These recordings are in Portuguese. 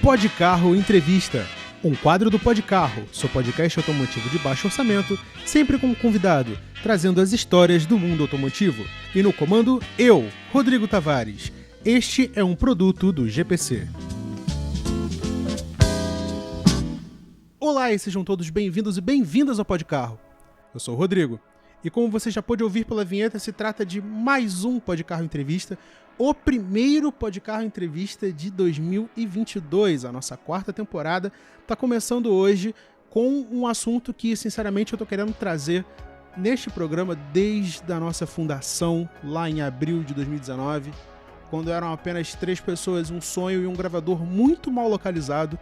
Podcarro Entrevista, um quadro do Podcarro, seu podcast automotivo de baixo orçamento, sempre com um convidado, trazendo as histórias do mundo automotivo. E no comando, eu, Rodrigo Tavares. Este é um produto do GPC. Olá e sejam todos bem-vindos e bem-vindas ao Podcarro. Eu sou o Rodrigo. E como você já pôde ouvir pela vinheta, se trata de mais um Podcarro Entrevista, o primeiro Podcarro Entrevista de 2022. A nossa quarta temporada está começando hoje com um assunto que, sinceramente, eu estou querendo trazer neste programa desde a nossa fundação, lá em abril de 2019, quando eram apenas 3 pessoas, um sonho e um gravador muito mal localizado.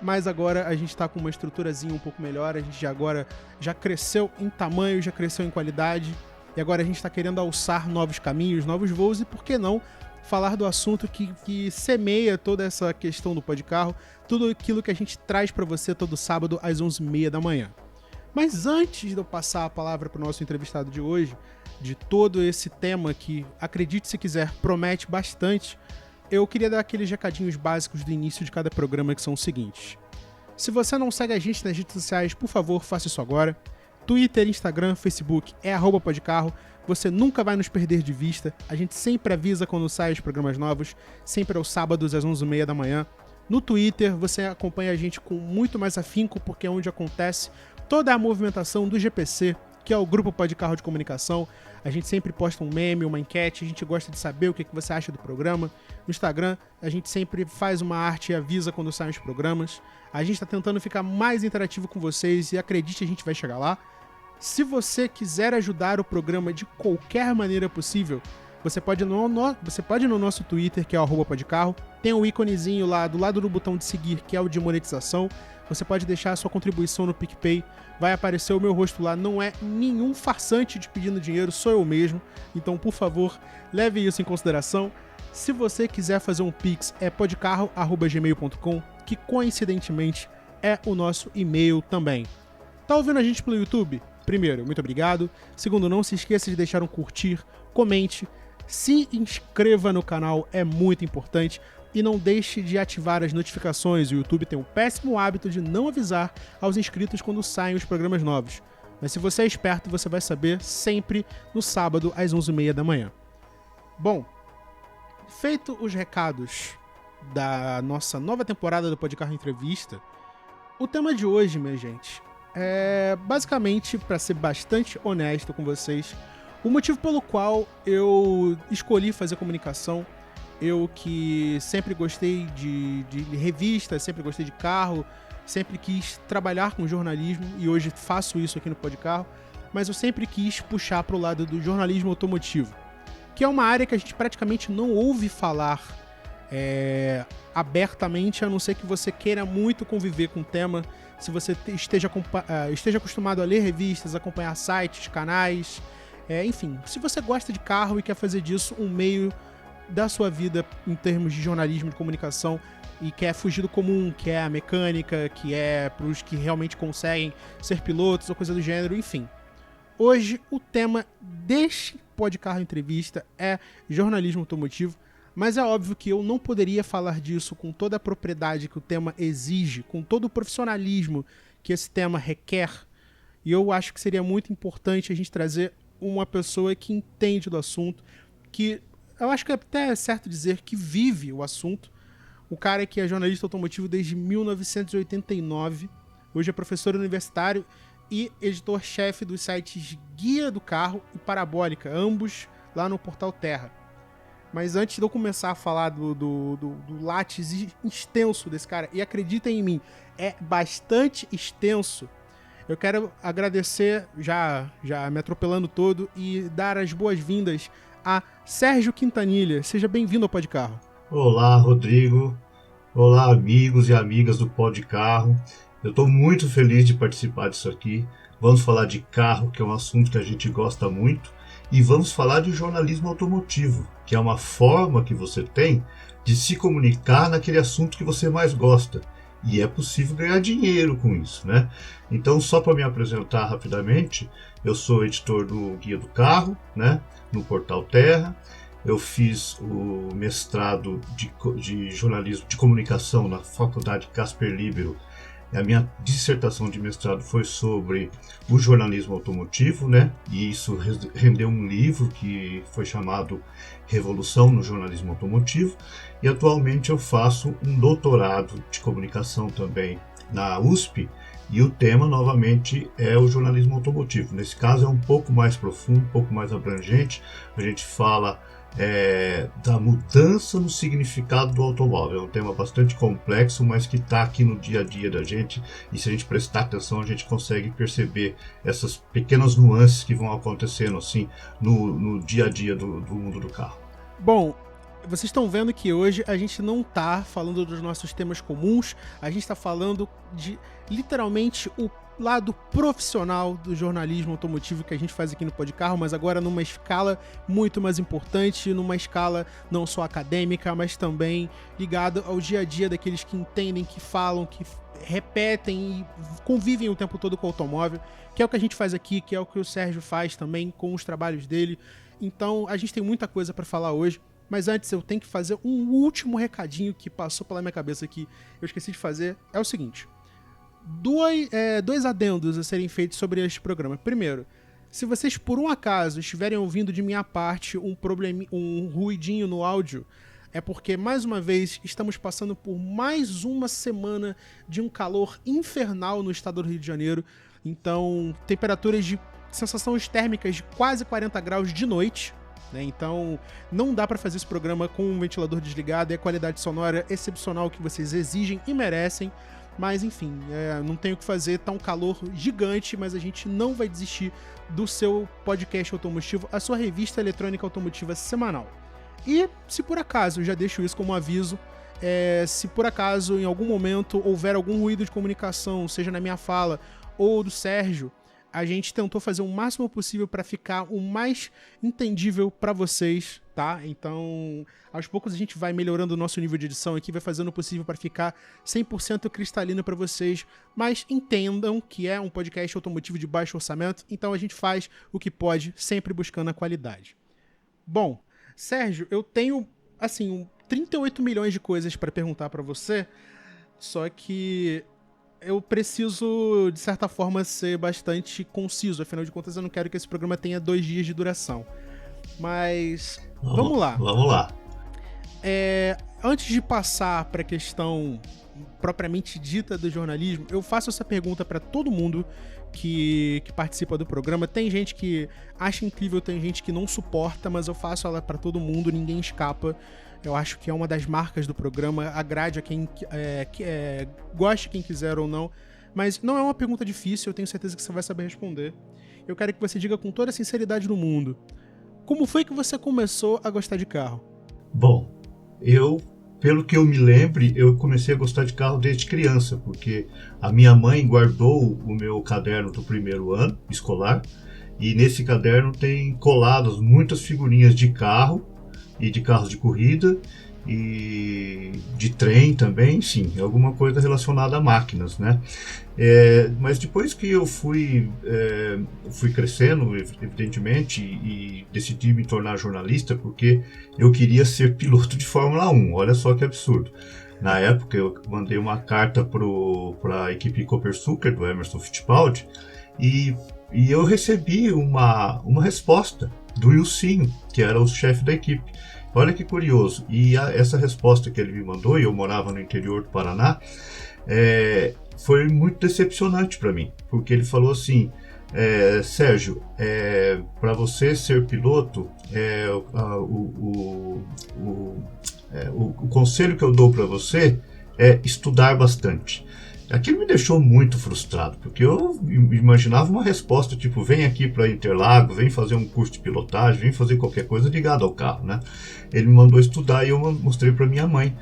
Mas agora a gente está com uma estruturazinha um pouco melhor, a gente agora já cresceu em tamanho, já cresceu em qualidade, e agora a gente está querendo alçar novos caminhos, novos voos, e por que não falar do assunto que semeia toda essa questão do Podcarro, tudo aquilo que a gente traz para você todo sábado às 11h30 da manhã. Mas antes de eu passar a palavra para o nosso entrevistado de hoje, de todo esse tema que, acredite se quiser, promete bastante, eu queria dar aqueles recadinhos básicos do início de cada programa, que são os seguintes. Se você não segue a gente nas redes sociais, por favor, faça isso agora. Twitter, Instagram, Facebook é @podcarro. Você nunca vai nos perder de vista. A gente sempre avisa quando saem os programas novos, sempre aos sábados às 11h30 da manhã. No Twitter, você acompanha a gente com muito mais afinco, porque é onde acontece toda a movimentação do GPC, que é o Grupo Podcarro de Comunicação. A gente sempre posta um meme, uma enquete, a gente gosta de saber o que você acha do programa. No Instagram, a gente sempre faz uma arte e avisa quando saem os programas. A gente está tentando ficar mais interativo com vocês e acredite, a gente vai chegar lá. Se você quiser ajudar o programa de qualquer maneira possível, você pode ir no nosso Twitter, que é o @podcarro. Tem um íconezinho lá do lado do botão de seguir, que é o de monetização. Você pode deixar a sua contribuição no PicPay. Vai aparecer o meu rosto lá. Não é nenhum farsante de pedindo dinheiro, sou eu mesmo. Então, por favor, leve isso em consideração. Se você quiser fazer um Pix, é podcarro@gmail.com, que coincidentemente é o nosso e-mail também. Tá ouvindo a gente pelo YouTube? Primeiro, muito obrigado. Segundo, não se esqueça de deixar um curtir, comente, se inscreva no canal, é muito importante. E não deixe de ativar as notificações. O YouTube tem o péssimo hábito de não avisar aos inscritos quando saem os programas novos. Mas se você é esperto, você vai saber sempre no sábado às 11h30 da manhã. Bom, feito os recados da nossa nova temporada do Podcarro Entrevista, o tema de hoje, minha gente, é basicamente, para ser bastante honesto com vocês, o motivo pelo qual eu escolhi fazer comunicação. Eu que sempre gostei de revistas, sempre gostei de carro, sempre quis trabalhar com jornalismo e hoje faço isso aqui no Podcarro, mas eu sempre quis puxar para o lado do jornalismo automotivo, que é uma área que a gente praticamente não ouve falar abertamente, a não ser que você queira muito conviver com o tema, se você esteja acostumado a ler revistas, acompanhar sites, canais, enfim, se você gosta de carro e quer fazer disso um meio da sua vida em termos de jornalismo, de comunicação, e quer fugir do comum, que é a mecânica, que é para os que realmente conseguem ser pilotos ou coisa do gênero, enfim. Hoje o tema deste Podcarro Entrevista é jornalismo automotivo, mas é óbvio que eu não poderia falar disso com toda a propriedade que o tema exige, com todo o profissionalismo que esse tema requer, e eu acho que seria muito importante a gente trazer uma pessoa que entende do assunto, que eu acho que até é certo dizer que vive o assunto. O cara que é jornalista automotivo desde 1989, hoje é professor universitário e editor-chefe dos sites Guia do Carro e Parabólica, ambos lá no Portal Terra. Mas antes de eu começar a falar do látis extenso desse cara, e acreditem em mim, é bastante extenso, eu quero agradecer, já me atropelando todo, e dar as boas-vindas a Sérgio Quintanilha. Seja bem-vindo ao Podcarro. Olá, Rodrigo. Olá, amigos e amigas do Podcarro. Eu estou muito feliz de participar disso aqui. Vamos falar de carro, que é um assunto que a gente gosta muito, e vamos falar de jornalismo automotivo, que é uma forma que você tem de se comunicar naquele assunto que você mais gosta. E é possível ganhar dinheiro com isso, né? Então, só para me apresentar rapidamente, eu sou editor do Guia do Carro, né? No Portal Terra. eu fiz o mestrado de jornalismo de comunicação na Faculdade Casper Libero. A minha dissertação de mestrado foi sobre o jornalismo automotivo, né? E isso rendeu um livro que foi chamado Revolução no Jornalismo Automotivo. E atualmente eu faço um doutorado de comunicação também na USP, e o tema, novamente, é o jornalismo automotivo. Nesse caso é um pouco mais profundo, um pouco mais abrangente. A gente fala da mudança no significado do automóvel. É um tema bastante complexo, mas que está aqui no dia a dia da gente, e se a gente prestar atenção, a gente consegue perceber essas pequenas nuances que vão acontecendo assim no dia a dia do mundo do carro. Bom, vocês estão vendo que hoje a gente não está falando dos nossos temas comuns, a gente está falando de literalmente o lado profissional do jornalismo automotivo que a gente faz aqui no Podcarro, mas agora numa escala muito mais importante, numa escala não só acadêmica, mas também ligada ao dia a dia daqueles que entendem, que falam, que repetem e convivem o tempo todo com o automóvel, que é o que a gente faz aqui, que é o que o Sérgio faz também com os trabalhos dele. Então a gente tem muita coisa para falar hoje. Mas antes eu tenho que fazer um último recadinho que passou pela minha cabeça aqui. Eu esqueci de fazer. É o seguinte. Dois adendos a serem feitos sobre este programa. Primeiro, se vocês por um acaso estiverem ouvindo de minha parte um ruidinho no áudio, é porque, mais uma vez, estamos passando por mais uma semana de um calor infernal no estado do Rio de Janeiro. Então, temperaturas de sensações térmicas de quase 40 graus de noite. Então não dá para fazer esse programa com um ventilador desligado, é a qualidade sonora excepcional que vocês exigem e merecem, mas enfim, não tem o que fazer, tá um calor gigante, mas a gente não vai desistir do seu podcast automotivo, a sua revista eletrônica automotiva semanal. E se por acaso, eu já deixo isso como aviso, se por acaso em algum momento houver algum ruído de comunicação, seja na minha fala ou do Sérgio, a gente tentou fazer o máximo possível para ficar o mais entendível para vocês, tá? Então, aos poucos a gente vai melhorando o nosso nível de edição aqui, vai fazendo o possível para ficar 100% cristalino para vocês, mas entendam que é um podcast automotivo de baixo orçamento, então a gente faz o que pode, sempre buscando a qualidade. Bom, Sérgio, eu tenho, 38 milhões de coisas para perguntar para você, só que eu preciso, de certa forma, ser bastante conciso. Afinal de contas, eu não quero que esse programa tenha 2 dias de duração. Mas, vamos lá. Vamos lá. Antes de passar para a questão propriamente dita do jornalismo, eu faço essa pergunta para todo mundo que participa do programa. Tem gente que acha incrível, tem gente que não suporta, mas eu faço ela para todo mundo, ninguém escapa. Eu acho que é uma das marcas do programa, agrade a quem goste, quem quiser ou não. Mas não é uma pergunta difícil, eu tenho certeza que você vai saber responder. Eu quero que você diga com toda a sinceridade do mundo. Como foi que você começou a gostar de carro? Bom, pelo que eu me lembre, eu comecei a gostar de carro desde criança, porque a minha mãe guardou o meu caderno do primeiro ano escolar, e nesse caderno tem coladas muitas figurinhas de carro, e de carros de corrida, e de trem também, enfim, alguma coisa relacionada a máquinas, né? Mas depois que eu fui crescendo, evidentemente, e decidi me tornar jornalista, porque eu queria ser piloto de Fórmula 1, olha só que absurdo. Na época eu mandei uma carta para a equipe Copersucar, do Emerson Fittipaldi, e eu recebi uma resposta do Wilsinho, que era o chefe da equipe. Olha que curioso. E essa resposta que ele me mandou, e eu morava no interior do Paraná, foi muito decepcionante para mim, porque ele falou assim: Sérgio, para você ser piloto, o conselho que eu dou para você é estudar bastante. Aquilo me deixou muito frustrado, porque eu imaginava uma resposta tipo: vem aqui para Interlagos, vem fazer um curso de pilotagem, vem fazer qualquer coisa ligada ao carro, né? Ele me mandou estudar e eu mostrei para minha mãe,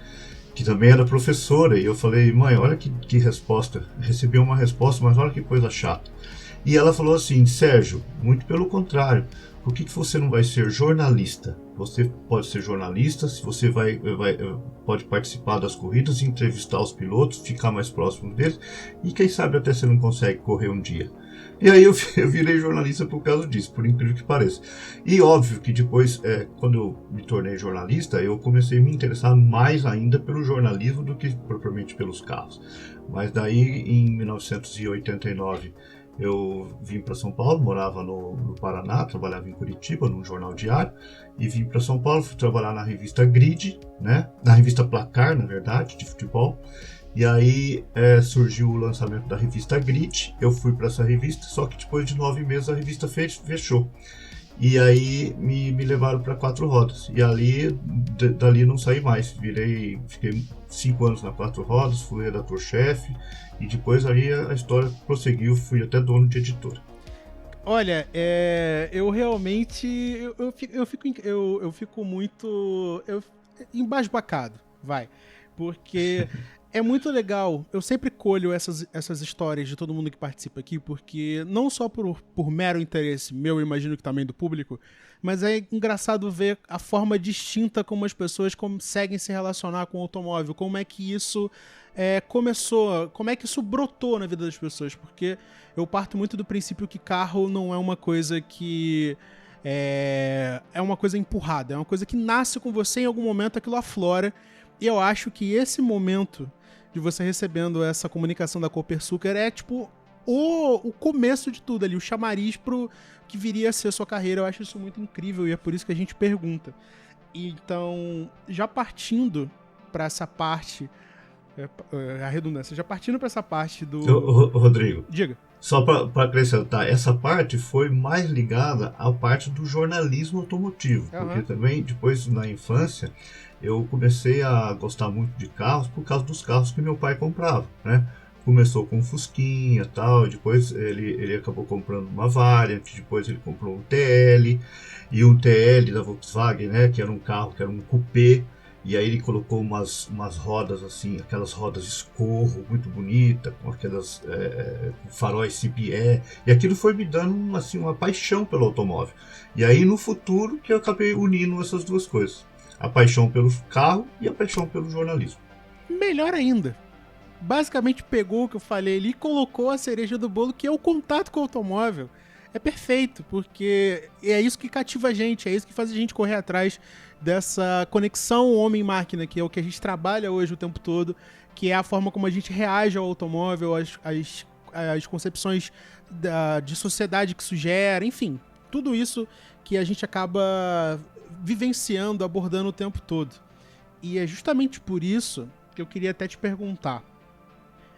que também era professora, e eu falei: mãe, olha que resposta, recebi uma resposta, mas olha que coisa chata. E ela falou assim: Sérgio, muito pelo contrário, por que você não vai ser jornalista? Você pode ser jornalista, se você pode participar das corridas, entrevistar os pilotos, ficar mais próximo deles, e quem sabe até você não consegue correr um dia. E aí eu virei jornalista por causa disso, por incrível que pareça. E óbvio que depois, quando eu me tornei jornalista, eu comecei a me interessar mais ainda pelo jornalismo do que propriamente pelos carros. Mas daí, em 1989, eu vim para São Paulo, morava no Paraná, trabalhava em Curitiba, num jornal diário, e vim para São Paulo, fui trabalhar na revista Grid, né? Na revista Placar, na verdade, de futebol. E aí surgiu o lançamento da revista Grid, eu fui para essa revista, só que depois de 9 meses a revista fechou. E aí me levaram para 4 rodas. E ali, dali não saí mais. Fiquei 5 anos na 4 rodas, fui redator-chefe. E depois aí a história prosseguiu, fui até dono de editora. Olha, eu realmente eu fico muito embasbacado, porque é muito legal. Eu sempre colho essas histórias de todo mundo que participa aqui, porque não só por mero interesse meu, imagino que também do público, mas é engraçado ver a forma distinta como as pessoas conseguem se relacionar com o automóvel, como é que isso começou, como é que isso brotou na vida das pessoas, porque eu parto muito do princípio que carro não é uma coisa que é uma coisa empurrada, é uma coisa que nasce com você, em algum momento aquilo aflora, e eu acho que esse momento de você recebendo essa comunicação da Copersucar é tipo o começo de tudo ali, o chamariz pro que viria a ser a sua carreira. Eu acho isso muito incrível e é por isso que a gente pergunta. Então, já partindo para essa parte, a redundância, já partindo para essa parte do... Rodrigo, diga. Só para acrescentar, essa parte foi mais ligada à parte do jornalismo automotivo, porque também depois na infância eu comecei a gostar muito de carros por causa dos carros que meu pai comprava, né? Começou com um Fusquinha e tal, depois ele acabou comprando uma Variant, depois ele comprou um TL, e um TL da Volkswagen, né? Que era um carro, que era um coupé, e aí ele colocou umas rodas assim, aquelas rodas escorro, muito bonita, com aquelas faróis CBE, e aquilo foi me dando assim, uma paixão pelo automóvel. E aí no futuro que eu acabei unindo essas duas coisas. A paixão pelo carro e a paixão pelo jornalismo. Melhor ainda. Basicamente pegou o que eu falei ali e colocou a cereja do bolo, que é o contato com o automóvel. É perfeito, porque é isso que cativa a gente, é isso que faz a gente correr atrás dessa conexão homem-máquina, que é o que a gente trabalha hoje o tempo todo, que é a forma como a gente reage ao automóvel, as concepções de sociedade que isso gera, enfim, tudo isso que a gente acaba vivenciando, abordando o tempo todo. E é justamente por isso que eu queria até te perguntar.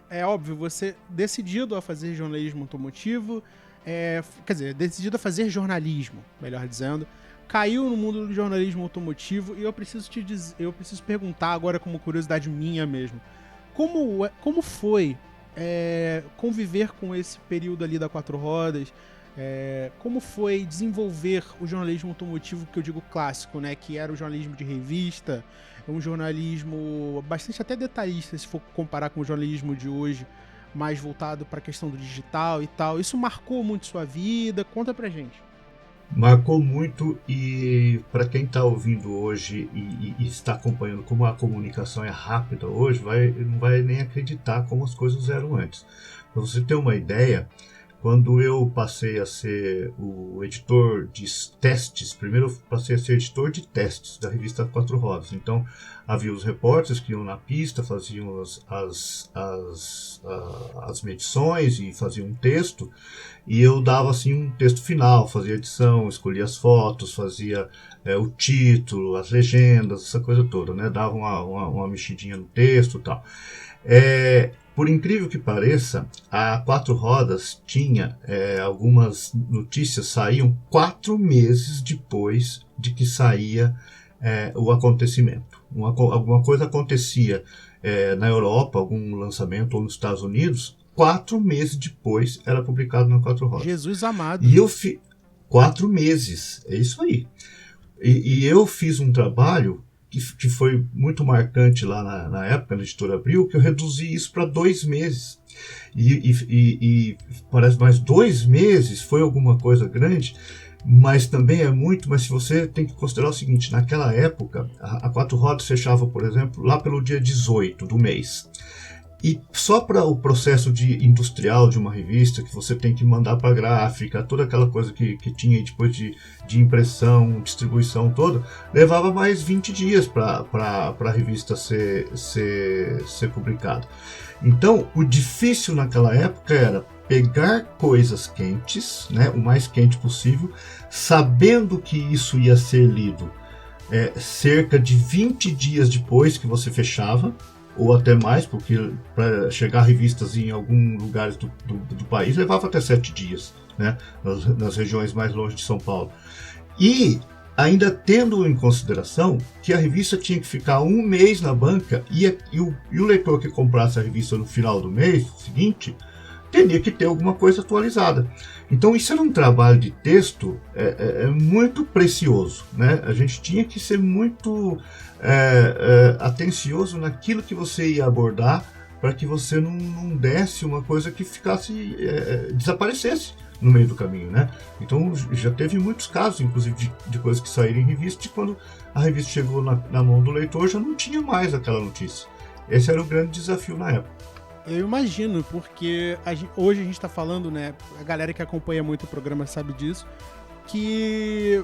É óbvio, você decidido a fazer jornalismo automotivo, quer dizer, decidido a fazer jornalismo, melhor dizendo, caiu no mundo do jornalismo automotivo e eu preciso perguntar agora como curiosidade minha mesmo. Como foi conviver com esse período ali da 4 rodas? Como foi desenvolver o jornalismo automotivo, que eu digo clássico, né? Que era o jornalismo de revista, um jornalismo bastante até detalhista, se for comparar com o jornalismo de hoje, mais voltado para a questão do digital e tal. Isso marcou muito sua vida? Conta pra gente. Marcou muito, e para quem está ouvindo hoje e está acompanhando como a comunicação é rápida hoje, não vai nem acreditar como as coisas eram antes. Para você ter uma ideia, quando eu passei a ser o editor de testes, primeiro eu passei a ser editor de testes da revista 4 Rodas. Então, havia os repórteres que iam na pista, faziam as medições e faziam um texto, e eu dava assim um texto final, fazia edição, escolhia as fotos, fazia o título, as legendas, essa coisa toda, né? Dava uma mexidinha no texto e tal. Por incrível que pareça, a 4 Rodas tinha algumas notícias, saíam 4 meses depois de que saía o acontecimento. Alguma coisa acontecia na Europa, algum lançamento, ou nos Estados Unidos, 4 meses depois era publicado na 4 Rodas. Jesus amado. E 4 meses, é isso aí. E eu fiz um trabalho que foi muito marcante lá na época, na Editora Abril, que eu reduzi isso para 2 meses. E parece mais 2 meses foi alguma coisa grande, mas também é muito. Mas se você tem que considerar o seguinte, naquela época, a Quatro Rodas fechava, por exemplo, lá pelo dia 18 do mês. E só para o processo industrial de uma revista, que você tem que mandar para a gráfica, toda aquela coisa que tinha depois de impressão, distribuição toda, levava mais 20 dias para a revista ser publicada. Então, o difícil naquela época era pegar coisas quentes, né, o mais quente possível, sabendo que isso ia ser lido cerca de 20 dias depois que você fechava, ou até mais, porque para chegar revistas em alguns lugares do país levava até 7 dias, né, nas regiões mais longe de São Paulo. E ainda tendo em consideração que a revista tinha que ficar 1 mês na banca e o leitor que comprasse a revista no final do mês seguinte teria que ter alguma coisa atualizada. Então isso era um trabalho de texto muito precioso, né? A gente tinha que ser muito atencioso naquilo que você ia abordar para que você não desse uma coisa que ficasse desaparecesse no meio do caminho, né? Então já teve muitos casos, inclusive de coisas que saíram em revista, e quando a revista chegou na mão do leitor já não tinha mais aquela notícia. Esse era o grande desafio na época. Eu imagino, porque hoje a gente tá falando, né, a galera que acompanha muito o programa sabe disso, que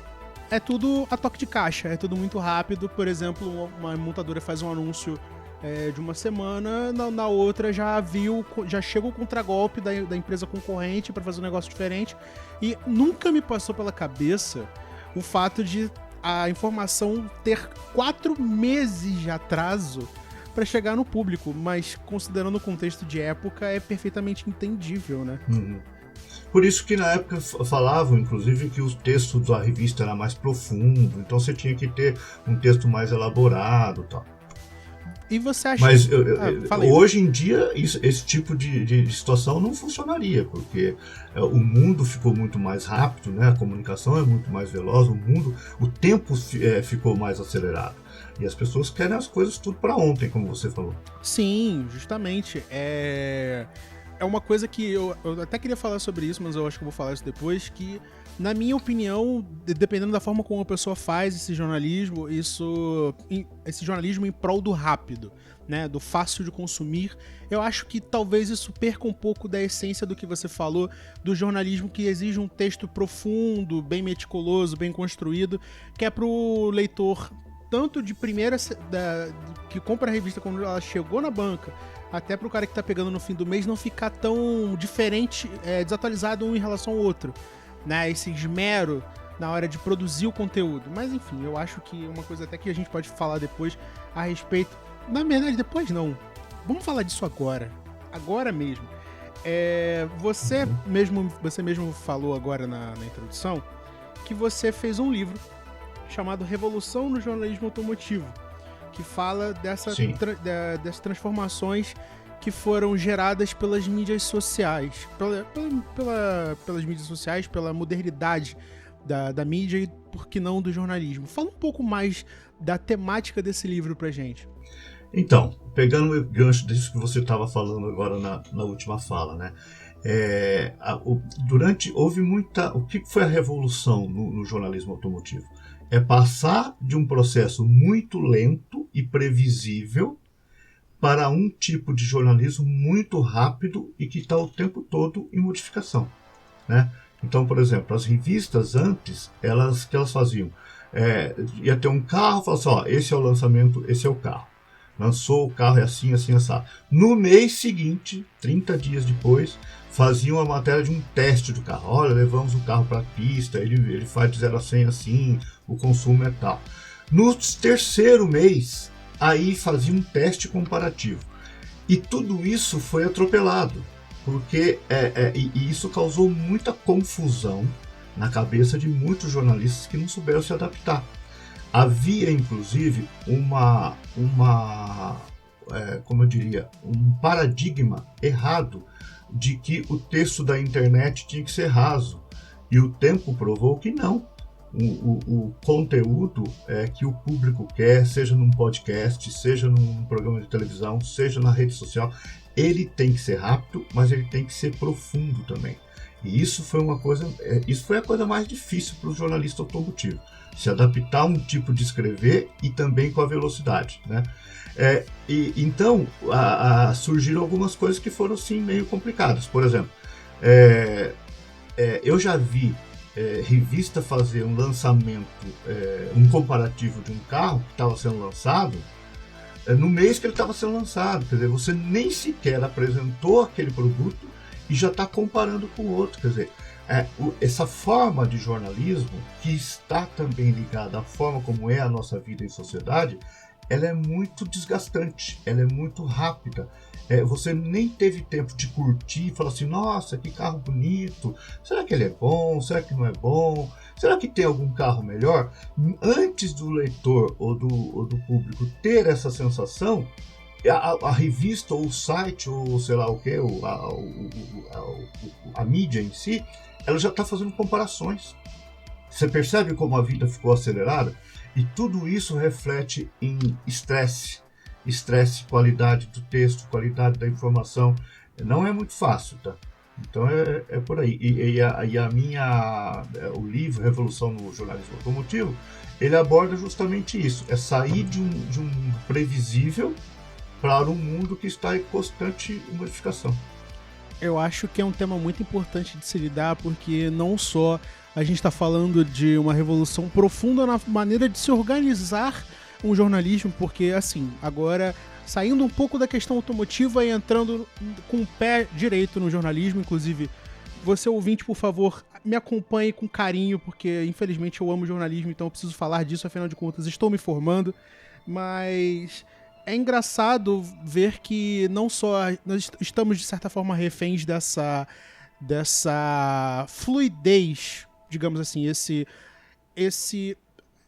é tudo a toque de caixa, é tudo muito rápido. Por exemplo, uma montadora faz um anúncio de uma semana, na outra já chega o contragolpe da empresa concorrente para fazer um negócio diferente, e nunca me passou pela cabeça o fato de a informação ter 4 meses de atraso para chegar no público, mas considerando o contexto de época é perfeitamente entendível, né? Uhum. Por isso que na época falavam, inclusive, que o texto da revista era mais profundo, então você tinha que ter um texto mais elaborado e tal. E você acha... Mas hoje em dia esse tipo de situação não funcionaria, porque o mundo ficou muito mais rápido, né? A comunicação é muito mais veloz, o tempo ficou mais acelerado. E as pessoas querem as coisas tudo para ontem, como você falou. Sim, justamente. É uma coisa que eu até queria falar sobre isso, mas eu acho que eu vou falar isso depois, que, na minha opinião, dependendo da forma como a pessoa faz esse jornalismo, esse jornalismo em prol do rápido, né, do fácil de consumir, eu acho que talvez isso perca um pouco da essência do que você falou, do jornalismo que exige um texto profundo, bem meticuloso, bem construído, que é pro leitor tanto de primeira, que compra a revista quando ela chegou na banca, até pro cara que tá pegando no fim do mês não ficar tão diferente, desatualizado um em relação ao outro, né? Esse esmero na hora de produzir o conteúdo. Mas enfim, eu acho que uma coisa até que a gente pode falar depois a respeito... Na verdade, depois não. Vamos falar disso agora. Agora mesmo. Você mesmo falou agora na introdução que você fez um livro chamado Revolução no Jornalismo Automotivo, que fala dessas transformações que foram geradas pelas mídias sociais, pelas mídias sociais, pela modernidade da mídia e, por que não, do jornalismo. Fala um pouco mais da temática desse livro pra gente. Então, pegando o gancho disso que você estava falando agora na última fala, né? Houve muita... O que foi a revolução no jornalismo automotivo? É passar de um processo muito lento e previsível para um tipo de jornalismo muito rápido e que está o tempo todo em modificação, né? Então, por exemplo, as revistas antes, que elas faziam? Ia ter um carro, falavam assim, esse é o lançamento, esse é o carro. Lançou o carro, é assim, assim, assado. No mês seguinte, 30 dias depois, faziam a matéria de um teste do carro. Olha, levamos o carro para a pista, ele faz de 0 a 100 assim, o consumo é tal. No terceiro mês, aí fazia um teste comparativo. E tudo isso foi atropelado, porque e isso causou muita confusão na cabeça de muitos jornalistas que não souberam se adaptar. Havia, inclusive, como eu diria, um paradigma errado de que o texto da internet tinha que ser raso. E o tempo provou que não. o conteúdo que o público quer, seja num podcast, seja num programa de televisão, seja na rede social, ele tem que ser rápido, mas ele tem que ser profundo também. E isso foi a coisa mais difícil para o jornalista automotivo, se adaptar a um tipo de escrever e também com a velocidade, né? Então, surgiram algumas coisas que foram, sim, meio complicadas. Por exemplo, eu já vi revista fazer um lançamento, um comparativo de um carro que estava sendo lançado no mês que ele estava sendo lançado. Quer dizer, você nem sequer apresentou aquele produto e já está comparando com o outro. Quer dizer, essa forma de jornalismo, que está também ligada à forma como é a nossa vida em sociedade, ela é muito desgastante, ela é muito rápida. Você nem teve tempo de curtir e falar assim, nossa, que carro bonito, será que ele é bom, será que não é bom, será que tem algum carro melhor? Antes do leitor ou do público ter essa sensação, a revista ou o site ou sei lá o que, a mídia em si, ela já está fazendo comparações. Você percebe como a vida ficou acelerada? E tudo isso reflete em estresse, qualidade do texto, qualidade da informação. Não é muito fácil, tá? Então é por aí. O livro Revolução no Jornalismo Automotivo, ele aborda justamente isso. É sair de um previsível para um mundo que está em constante modificação. Eu acho que é um tema muito importante de se lidar, porque não só a gente está falando de uma revolução profunda na maneira de se organizar um jornalismo, porque, assim, agora, saindo um pouco da questão automotiva e entrando com o pé direito no jornalismo, inclusive, você ouvinte, por favor, me acompanhe com carinho, porque, infelizmente, eu amo jornalismo, então eu preciso falar disso, afinal de contas, estou me formando, mas é engraçado ver que não só nós estamos, de certa forma, reféns dessa fluidez, digamos assim, esse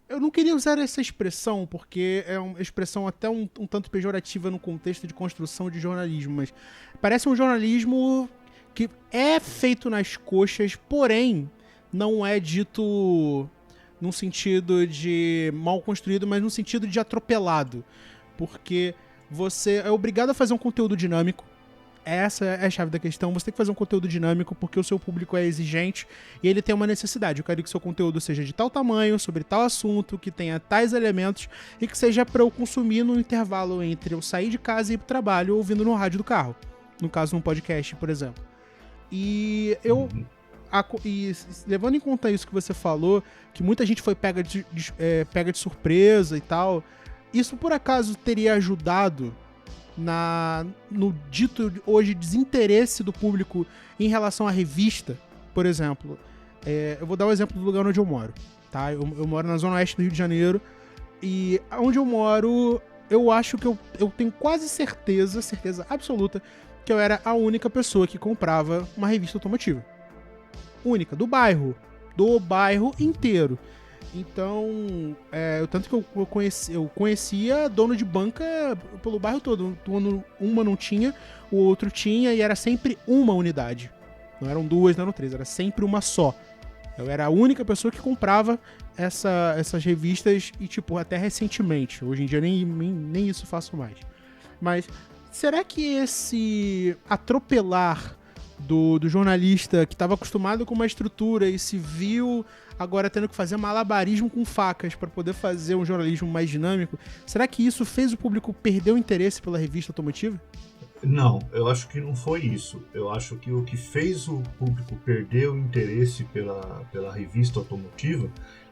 eu não queria usar essa expressão, porque é uma expressão até um tanto pejorativa no contexto de construção de jornalismo, mas parece um jornalismo que é feito nas coxas, porém não é dito num sentido de mal construído, mas num sentido de atropelado. Porque você é obrigado a fazer um conteúdo dinâmico. Essa é a chave da questão. Você tem que fazer um conteúdo dinâmico porque o seu público é exigente e ele tem uma necessidade. Eu quero que o seu conteúdo seja de tal tamanho, sobre tal assunto, que tenha tais elementos e que seja para eu consumir no intervalo entre eu sair de casa e ir pro trabalho ouvindo no rádio do carro. No caso, num podcast, por exemplo. E levando em conta isso que você falou, que muita gente foi pega de surpresa e tal, isso por acaso teria ajudado no dito hoje desinteresse do público em relação à revista? Por exemplo, eu vou dar o exemplo do lugar onde eu moro, tá? Eu moro na zona oeste do Rio de Janeiro e onde eu moro, eu acho que eu tenho quase certeza absoluta, que eu era a única pessoa que comprava uma revista automotiva. Única, do bairro inteiro. Então, tanto que eu conhecia dono de banca pelo bairro todo. Uma não tinha, o outro tinha, e era sempre uma unidade. Não eram duas, não eram três, era sempre uma só. Eu era a única pessoa que comprava essas revistas e, tipo, até recentemente. Hoje em dia nem isso faço mais. Mas será que esse atropelar do jornalista que estava acostumado com uma estrutura e se viu agora tendo que fazer malabarismo com facas para poder fazer um jornalismo mais dinâmico, será que isso fez o público perder o interesse pela revista automotiva? Não, eu acho que não foi isso. Eu acho que o que fez o público perder o interesse pela revista automotiva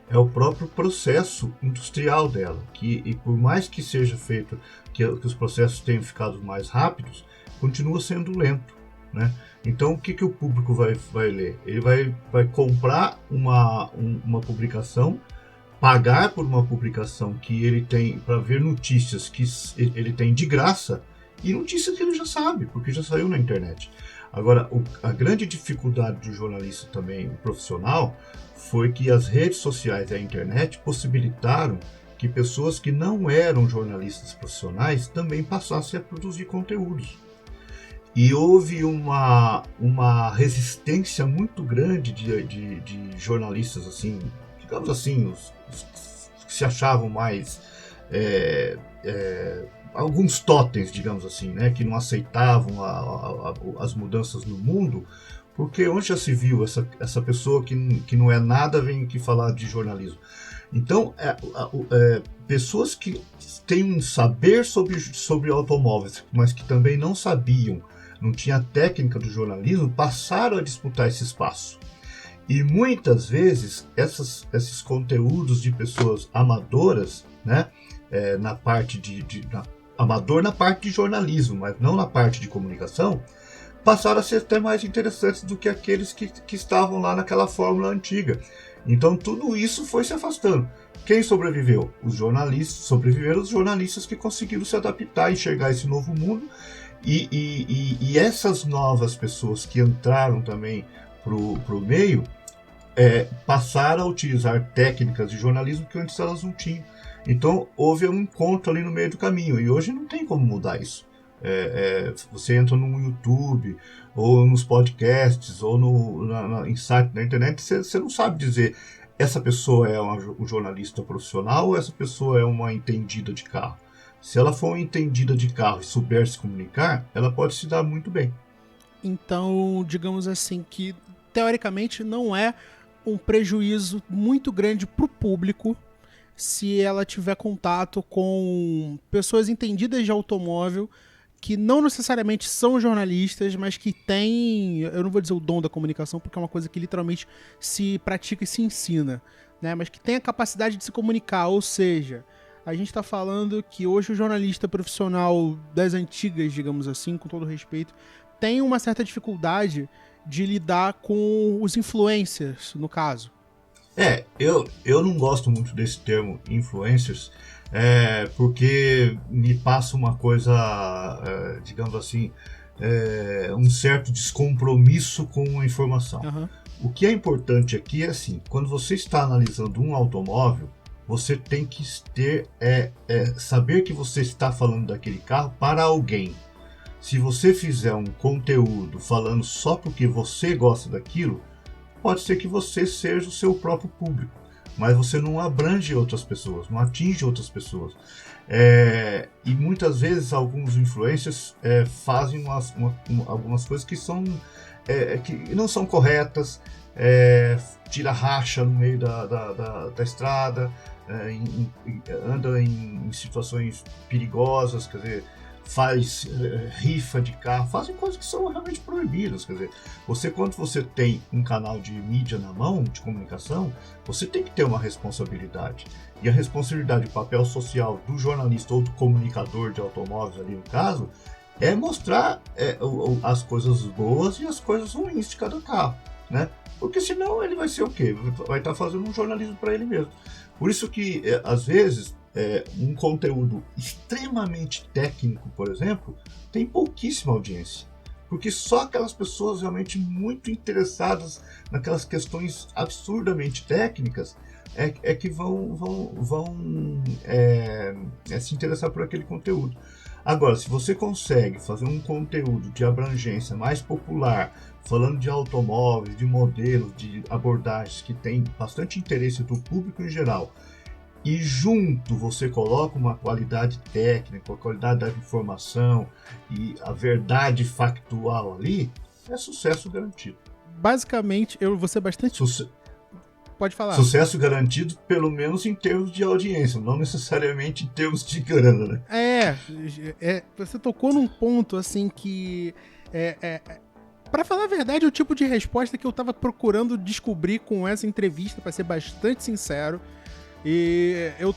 é o próprio processo industrial dela, e por mais que seja feito, que os processos tenham ficado mais rápidos, continua sendo lento, né? Então, o que o público vai ler? Ele vai comprar uma publicação, pagar por uma publicação que ele tem para ver notícias que ele tem de graça, e notícias que ele já sabe, porque já saiu na internet. Agora, a grande dificuldade do jornalista também, o profissional, foi que as redes sociais e a internet possibilitaram que pessoas que não eram jornalistas profissionais também passassem a produzir conteúdos. E houve uma resistência muito grande de jornalistas assim, digamos assim, os que se achavam mais alguns totens, digamos assim, né, que não aceitavam as mudanças no mundo, porque onde já se viu essa pessoa que não é nada vem aqui falar de jornalismo. Então, pessoas que têm um saber sobre automóveis, mas que também não sabiam, não tinha a técnica do jornalismo, passaram a disputar esse espaço. E muitas vezes esses conteúdos de pessoas amadoras, né, na parte amador na parte de jornalismo, mas não na parte de comunicação, passaram a ser até mais interessantes do que aqueles que estavam lá naquela fórmula antiga. Então tudo isso foi se afastando. Quem sobreviveu? Os jornalistas. Sobreviveram os jornalistas que conseguiram se adaptar, enxergar esse novo mundo. E essas novas pessoas que entraram também pro meio passaram a utilizar técnicas de jornalismo que antes elas não tinham. Então houve um encontro ali no meio do caminho, e hoje não tem como mudar isso. Você entra no YouTube, ou nos podcasts, ou em site na internet, você não sabe dizer essa pessoa é um jornalista profissional ou essa pessoa é uma entendida de carro. Se ela for uma entendida de carro e souber se comunicar, ela pode se dar muito bem. Então, digamos assim, que teoricamente não é um prejuízo muito grande para o público se ela tiver contato com pessoas entendidas de automóvel que não necessariamente são jornalistas, mas que têm, eu não vou dizer o dom da comunicação, porque é uma coisa que literalmente se pratica e se ensina, né? Mas que tem a capacidade de se comunicar, ou seja, a gente está falando que hoje o jornalista profissional das antigas, digamos assim, com todo respeito, tem uma certa dificuldade de lidar com os influencers, no caso. Eu não gosto muito desse termo influencers, porque me passa uma coisa, digamos assim, um certo descompromisso com a informação. Uhum. O que é importante aqui é assim, quando você está analisando um automóvel, você tem que saber que você está falando daquele carro para alguém. Se você fizer um conteúdo falando só porque você gosta daquilo, pode ser que você seja o seu próprio público, mas você não abrange outras pessoas, não atinge outras pessoas. E muitas vezes alguns influencers fazem algumas coisas que não são corretas, tira racha no meio da estrada, anda em situações perigosas, quer dizer, faz rifa de carro, fazem coisas que são realmente proibidas. Quer dizer, quando você tem um canal de mídia na mão, de comunicação, você tem que ter uma responsabilidade. E a responsabilidade, o papel social do jornalista ou do comunicador de automóveis ali no caso, é mostrar as coisas boas e as coisas ruins de cada carro, né? Porque senão ele vai ser o quê? Vai estar fazendo um jornalismo para ele mesmo. Por isso que, às vezes, um conteúdo extremamente técnico, por exemplo, tem pouquíssima audiência. Porque só aquelas pessoas realmente muito interessadas naquelas questões absurdamente técnicas que vão se interessar por aquele conteúdo. Agora, se você consegue fazer um conteúdo de abrangência mais popular, falando de automóveis, de modelos, de abordagens que tem bastante interesse do público em geral, e junto você coloca uma qualidade técnica, a qualidade da informação e a verdade factual ali, é sucesso garantido. Basicamente, eu vou ser bastante... Pode falar. Sucesso garantido, pelo menos em termos de audiência, não necessariamente em termos de grana, né? Você tocou num ponto, assim, que... Pra falar a verdade, é o tipo de resposta que eu tava procurando descobrir com essa entrevista, pra ser bastante sincero. E eu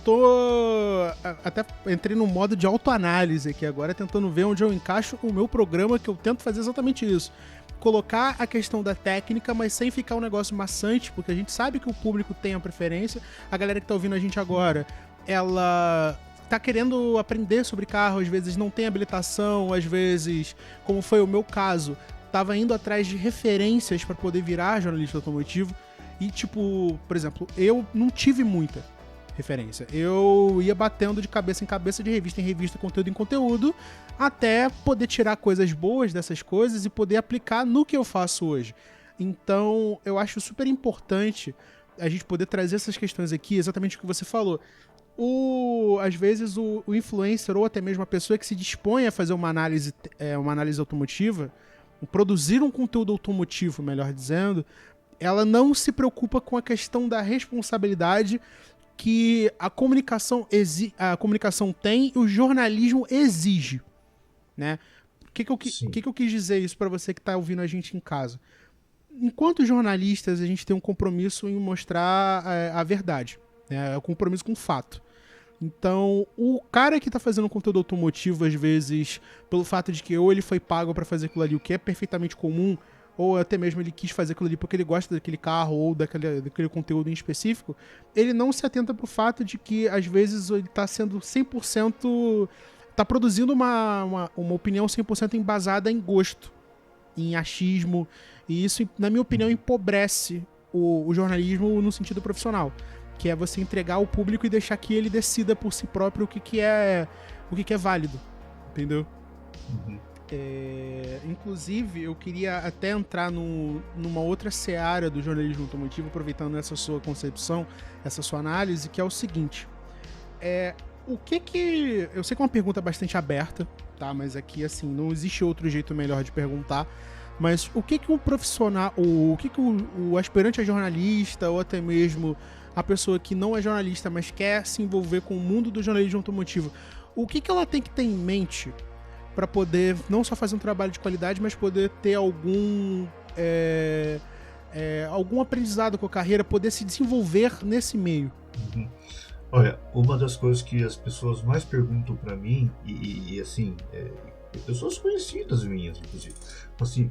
até entrei no modo de autoanálise aqui agora, tentando ver onde eu encaixo o meu programa, que eu tento fazer exatamente isso. Colocar a questão da técnica, mas sem ficar um negócio maçante, porque a gente sabe que o público tem a preferência. A galera que tá ouvindo a gente agora, ela tá querendo aprender sobre carro, às vezes não tem habilitação, às vezes, como foi o meu caso, tava indo atrás de referências para poder virar jornalista automotivo. E, tipo, por exemplo, eu não tive muita referência. Eu ia batendo de cabeça em cabeça, de revista em revista, conteúdo em conteúdo, até poder tirar coisas boas dessas coisas e poder aplicar no que eu faço hoje. Então, eu acho super importante a gente poder trazer essas questões aqui, exatamente o que você falou. Às vezes o influencer ou até mesmo a pessoa que se dispõe a fazer uma análise automotiva, produzir um conteúdo automotivo, melhor dizendo, ela não se preocupa com a questão da responsabilidade que a comunicação tem e o jornalismo exige, né? O que eu quis dizer isso para você que está ouvindo a gente em casa? Enquanto jornalistas, a gente tem um compromisso em mostrar a verdade, né? O compromisso com o fato. Então, o cara que tá fazendo conteúdo automotivo, às vezes, pelo fato de que ou ele foi pago para fazer aquilo ali, o que é perfeitamente comum, ou até mesmo ele quis fazer aquilo ali porque ele gosta daquele carro ou daquele conteúdo em específico, ele não se atenta pro fato de que, às vezes, ele tá sendo 100%... tá produzindo uma opinião 100% embasada em gosto, em achismo, e isso, na minha opinião, empobrece o jornalismo no sentido profissional, que é você entregar ao público e deixar que ele decida por si próprio o que é válido, entendeu? Uhum. Inclusive, eu queria até entrar numa outra seara do jornalismo automotivo, aproveitando essa sua concepção, essa sua análise, que é o seguinte. Eu sei que é uma pergunta bastante aberta, tá? Mas aqui, assim, não existe outro jeito melhor de perguntar. Mas o que um profissional, o que o aspirante a jornalista, ou até mesmo a pessoa que não é jornalista, mas quer se envolver com o mundo do jornalismo automotivo, o que ela tem que ter em mente para poder não só fazer um trabalho de qualidade, mas poder ter algum aprendizado com a carreira, poder se desenvolver nesse meio? Uhum. Olha, uma das coisas que as pessoas mais perguntam para mim, e assim, pessoas conhecidas minhas, inclusive, assim,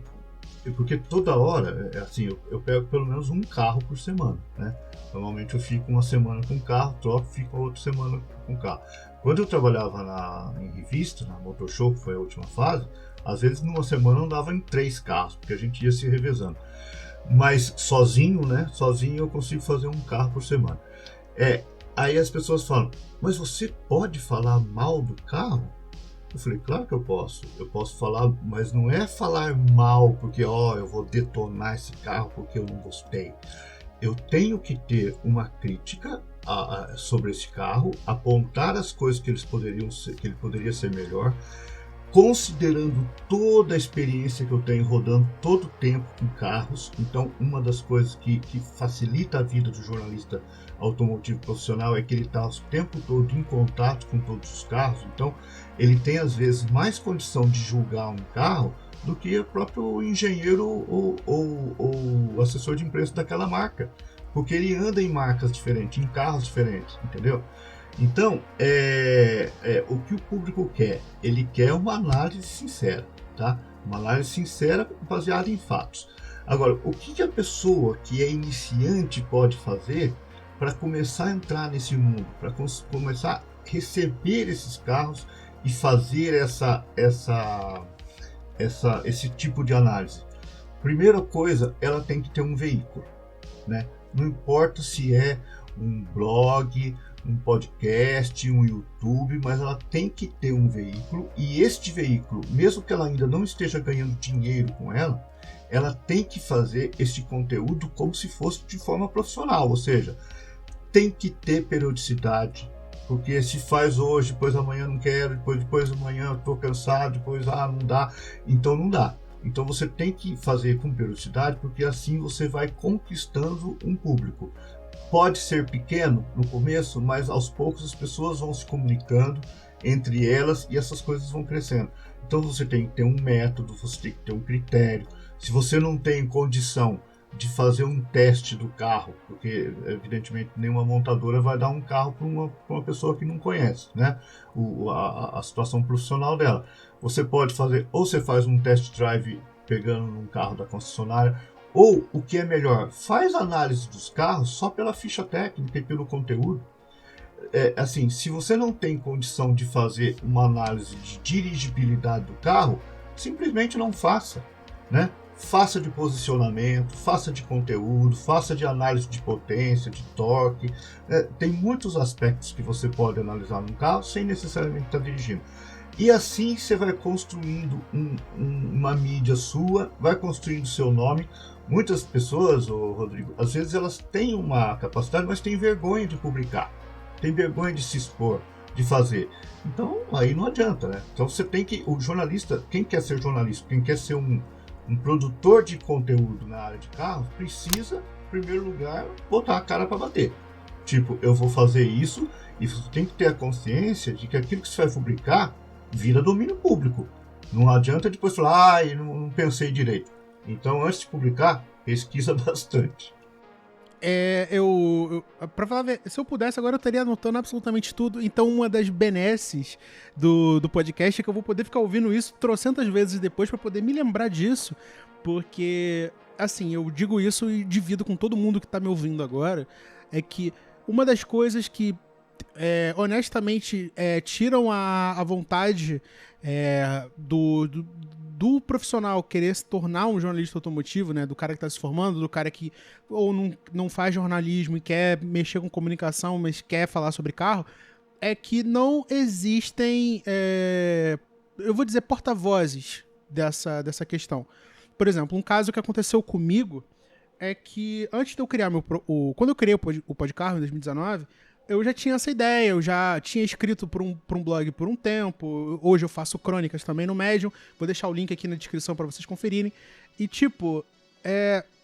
porque toda hora, assim, eu pego pelo menos um carro por semana, né? Normalmente eu fico uma semana com o carro, troco, fico outra semana com o carro. Quando eu trabalhava em revista, na Motor Show, que foi a última fase, às vezes numa semana eu andava em 3 carros, porque a gente ia se revezando. Mas sozinho, né? Sozinho eu consigo fazer um carro por semana. Aí as pessoas falam, mas você pode falar mal do carro? Eu falei, claro que eu posso falar, mas não é falar mal porque, eu vou detonar esse carro porque eu não gostei. Eu tenho que ter uma crítica sobre esse carro, apontar as coisas que ele poderia ser melhor, considerando toda a experiência que eu tenho rodando todo o tempo com carros. Então, uma das coisas que facilita a vida do jornalista automotivo profissional é que ele está o tempo todo em contato com todos os carros. Então, ele tem às vezes mais condição de julgar um carro do que o próprio engenheiro ou assessor de imprensa daquela marca, porque ele anda em marcas diferentes, em carros diferentes, entendeu? Então, o que o público quer? Ele quer uma análise sincera, tá? Uma análise sincera baseada em fatos. Agora, o que a pessoa que é iniciante pode fazer para começar a entrar nesse mundo, para começar a receber esses carros e fazer esse tipo de análise? Primeira coisa, ela tem que ter um veículo, né? Não importa se é um blog, um podcast, um YouTube, mas ela tem que ter um veículo, e este veículo, mesmo que ela ainda não esteja ganhando dinheiro com ela tem que fazer este conteúdo como se fosse de forma profissional, ou seja, tem que ter periodicidade, porque se faz hoje, depois amanhã não quero, depois amanhã estou cansado, depois não dá, então não dá. Então você tem que fazer com periodicidade, porque assim você vai conquistando um público. Pode ser pequeno no começo, mas aos poucos as pessoas vão se comunicando entre elas e essas coisas vão crescendo. Então você tem que ter um método, você tem que ter um critério. Se você não tem condição de fazer um teste do carro, porque evidentemente nenhuma montadora vai dar um carro para uma pessoa que não conhece, né? A situação profissional dela. Você pode fazer, ou você faz um test drive pegando num carro da concessionária, ou, o que é melhor, faz análise dos carros só pela ficha técnica e pelo conteúdo. Assim, se você não tem condição de fazer uma análise de dirigibilidade do carro, simplesmente não faça, né? Faça de posicionamento, faça de conteúdo, faça de análise de potência, de torque. Tem muitos aspectos que você pode analisar num carro sem necessariamente estar dirigindo. E assim você vai construindo uma mídia sua, vai construindo seu nome. muitas pessoas, Rodrigo, às vezes elas têm uma capacidade, mas têm vergonha de publicar, têm vergonha de se expor, de fazer. Então, aí não adianta, né? Então você tem que, o jornalista, quem quer ser jornalista, quem quer ser um produtor de conteúdo na área de carros, precisa, em primeiro lugar, botar a cara para bater. Tipo, eu vou fazer isso, e você tem que ter a consciência de que aquilo que você vai publicar vira domínio público. Não adianta depois falar, não pensei direito. Então, antes de publicar, pesquisa bastante. Pra falar, se eu pudesse, agora eu estaria anotando absolutamente tudo. Então, uma das benesses do podcast é que eu vou poder ficar ouvindo isso trocentas vezes depois pra poder me lembrar disso. Porque, assim, eu digo isso e divido com todo mundo que tá me ouvindo agora. É que uma das coisas que, honestamente, tiram a vontade do profissional querer se tornar um jornalista automotivo, né? Do cara que está se formando, do cara que ou não faz jornalismo e quer mexer com comunicação, mas quer falar sobre carro, é que não existem, eu vou dizer, porta-vozes dessa questão. Por exemplo, um caso que aconteceu comigo é que antes de eu criar quando eu criei o Podcarro em 2019, eu já tinha essa ideia, eu já tinha escrito para um blog por um tempo, hoje eu faço crônicas também no Medium, vou deixar o link aqui na descrição para vocês conferirem, e tipo,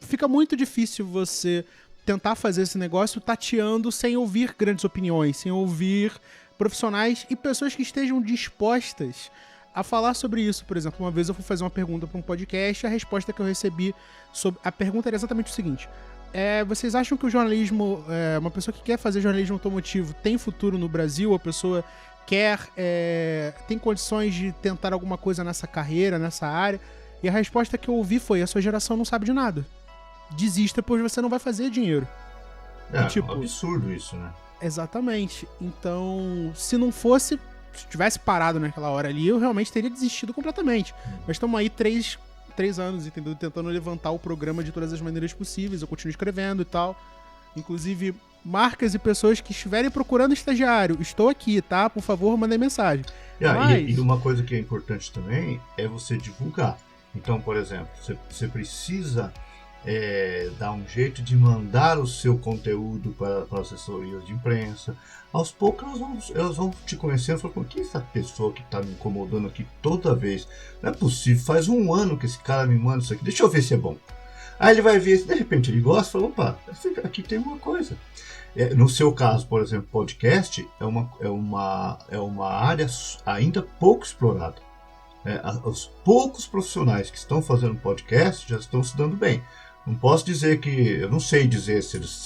fica muito difícil você tentar fazer esse negócio tateando sem ouvir grandes opiniões, sem ouvir profissionais e pessoas que estejam dispostas a falar sobre isso. Por exemplo, uma vez eu fui fazer uma pergunta para um podcast e a resposta que eu recebi a pergunta era exatamente o seguinte: vocês acham que o jornalismo, uma pessoa que quer fazer jornalismo automotivo tem futuro no Brasil? A pessoa tem condições de tentar alguma coisa nessa carreira, nessa área? E a resposta que eu ouvi foi: a sua geração não sabe de nada. Desista, pois você não vai fazer dinheiro. É um absurdo isso, né? Exatamente. Então, se tivesse parado naquela hora ali, eu realmente teria desistido completamente. Mas estamos aí 3 anos, entendeu? Tentando levantar o programa de todas as maneiras possíveis. Eu continuo escrevendo e tal. Inclusive, marcas e pessoas que estiverem procurando estagiário, estou aqui, tá? Por favor, mandem mensagem. E uma coisa que é importante também é você divulgar. Então, por exemplo, você precisa dar um jeito de mandar o seu conteúdo para assessorias de imprensa. Aos poucos elas vão te conhecendo e falando: quem é essa pessoa que está me incomodando aqui toda vez? Não é possível, faz 1 ano que esse cara me manda isso aqui, deixa eu ver se é bom. Aí ele vai ver, se de repente ele gosta, fala: opa, aqui tem uma coisa. No seu caso, por exemplo, podcast é uma área ainda pouco explorada. Os poucos profissionais que estão fazendo podcast já estão se dando bem. Não posso dizer eu não sei dizer se eles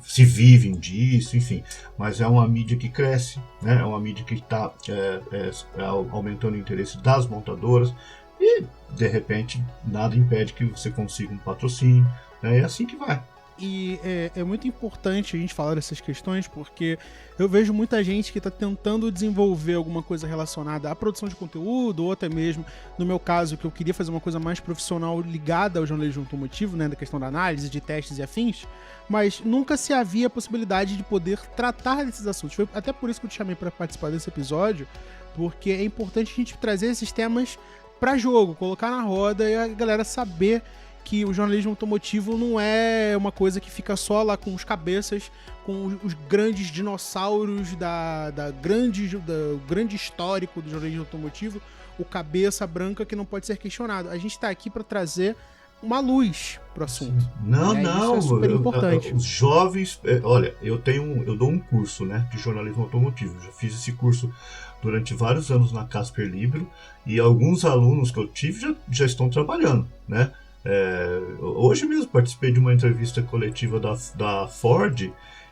se vivem disso, enfim, mas é uma mídia que cresce, né? É uma mídia que está aumentando o interesse das montadoras e, de repente, nada impede que você consiga um patrocínio, né? É assim que vai. E é muito importante a gente falar dessas questões, porque eu vejo muita gente que está tentando desenvolver alguma coisa relacionada à produção de conteúdo, ou até mesmo, no meu caso, que eu queria fazer uma coisa mais profissional ligada ao jornalismo automotivo, né, da questão da análise, de testes e afins, mas nunca se havia a possibilidade de poder tratar desses assuntos. Foi até por isso que eu te chamei para participar desse episódio, porque é importante a gente trazer esses temas para jogo, colocar na roda e a galera saber que o jornalismo automotivo não é uma coisa que fica só lá com os cabeças, com os grandes dinossauros do grande histórico do jornalismo automotivo, o cabeça branca que não pode ser questionado. A gente está aqui para trazer uma luz pro assunto. Não, isso é super importante. Os jovens, olha, eu dou um curso, né, de jornalismo automotivo. Eu já fiz esse curso durante vários anos na Casper Libero e alguns alunos que eu tive já estão trabalhando, né? Hoje mesmo participei de uma entrevista coletiva da Ford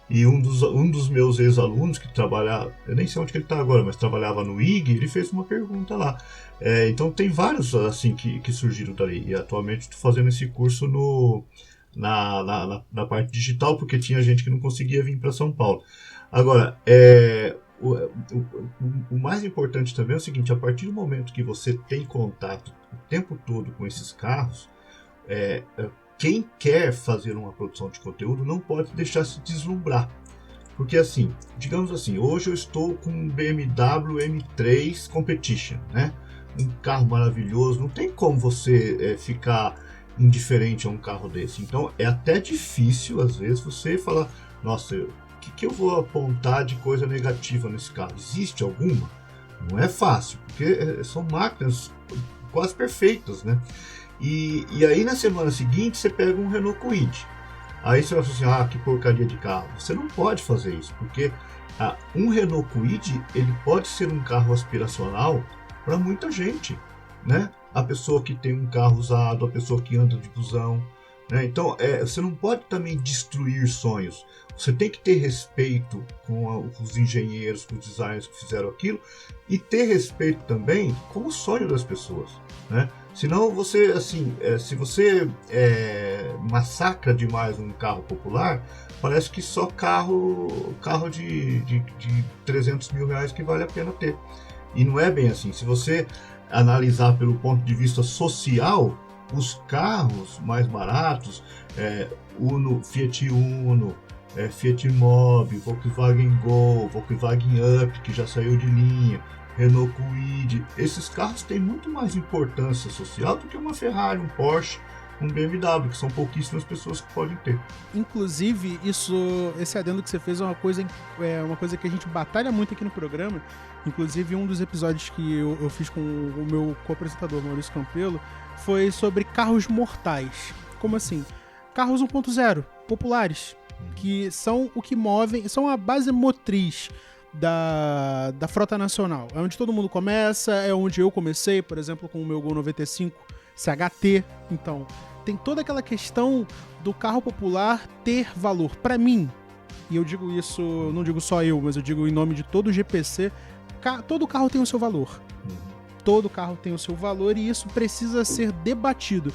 e um dos meus ex-alunos que trabalhava, eu nem sei onde que ele está agora, mas trabalhava no IG, ele fez uma pergunta lá. Então tem vários assim que surgiram dali, e atualmente estou fazendo esse curso na parte digital, porque tinha gente que não conseguia vir para São Paulo. Agora, o mais importante também é o seguinte: a partir do momento que você tem contato o tempo todo com esses carros, quem quer fazer uma produção de conteúdo não pode deixar se deslumbrar. Porque assim, digamos assim, hoje eu estou com um BMW M3 Competition, né? Um carro maravilhoso, não tem como você ficar indiferente a um carro desse. Então é até difícil, às vezes, você falar, nossa, o que eu vou apontar de coisa negativa nesse carro? Existe alguma? Não é fácil, porque são máquinas quase perfeitas, né? E aí na semana seguinte você pega um Renault Kwid. Aí você vai falar assim, que porcaria de carro. Você não pode fazer isso, porque um Renault Kwid, ele pode ser um carro aspiracional para muita gente, né? A pessoa que tem um carro usado, a pessoa que anda de busão, né? Então, você não pode também destruir sonhos. Você tem que ter respeito com os engenheiros, com os designers que fizeram aquilo e ter respeito também com o sonho das pessoas, né? Senão você, assim, se você massacra demais um carro popular, parece que só carro de 300 mil reais que vale a pena ter. E não é bem assim. Se você analisar pelo ponto de vista social, os carros mais baratos, Fiat Uno, Fiat Mobi, Volkswagen Gol, Volkswagen Up, que já saiu de linha, Renault Kwid, esses carros têm muito mais importância social do que uma Ferrari, um Porsche, um BMW, que são pouquíssimas pessoas que podem ter. Inclusive, esse adendo que você fez é uma coisa que a gente batalha muito aqui no programa. Inclusive, um dos episódios que eu fiz com o meu co-apresentador, Maurício Campelo, foi sobre carros mortais. Como assim? Carros 1.0, populares, que são o que movem, são a base motriz da frota nacional. É onde todo mundo começa, é onde eu comecei, por exemplo, com o meu Gol 95 CHT. Então, tem toda aquela questão do carro popular ter valor. Para mim, e eu digo isso, não digo só eu, mas eu digo em nome de todo o GPC, todo carro tem o seu valor. Todo carro tem o seu valor e isso precisa ser debatido.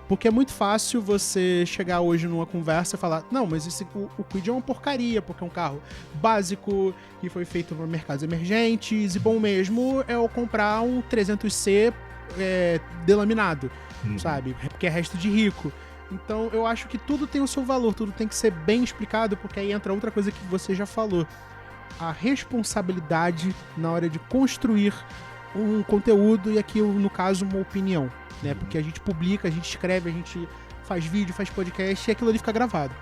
Porque é muito fácil você chegar hoje numa conversa e falar, não, mas o Kwid é uma porcaria, porque é um carro básico, que foi feito para mercados emergentes, e bom mesmo é eu comprar um 300C delaminado, sabe? Porque é resto de rico. Então eu acho que tudo tem o seu valor, tudo tem que ser bem explicado, porque aí entra outra coisa que você já falou. A responsabilidade na hora de construir um conteúdo e aqui, no caso, uma opinião, né? Porque a gente publica, a gente escreve, a gente faz vídeo, faz podcast e aquilo ali fica gravado.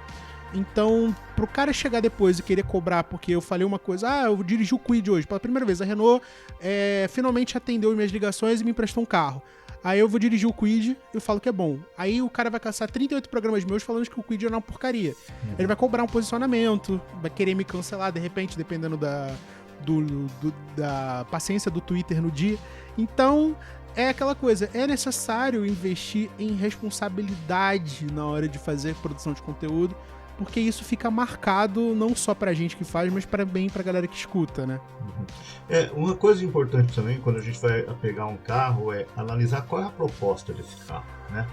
Então, pro cara chegar depois e querer cobrar porque eu falei uma coisa, eu dirigi o Kwid hoje, pela primeira vez, a Renault finalmente atendeu minhas ligações e me emprestou um carro. Aí eu vou dirigir o Kwid e falo que é bom. Aí o cara vai caçar 38 programas meus falando que o Kwid é uma porcaria. Ele vai cobrar um posicionamento, vai querer me cancelar de repente, dependendo da paciência do Twitter no dia. Então, é aquela coisa, é necessário investir em responsabilidade na hora de fazer produção de conteúdo, porque isso fica marcado não só pra gente que faz, mas também pra galera que escuta, né? Uma coisa importante também, quando a gente vai pegar um carro, é analisar qual é a proposta desse carro, né?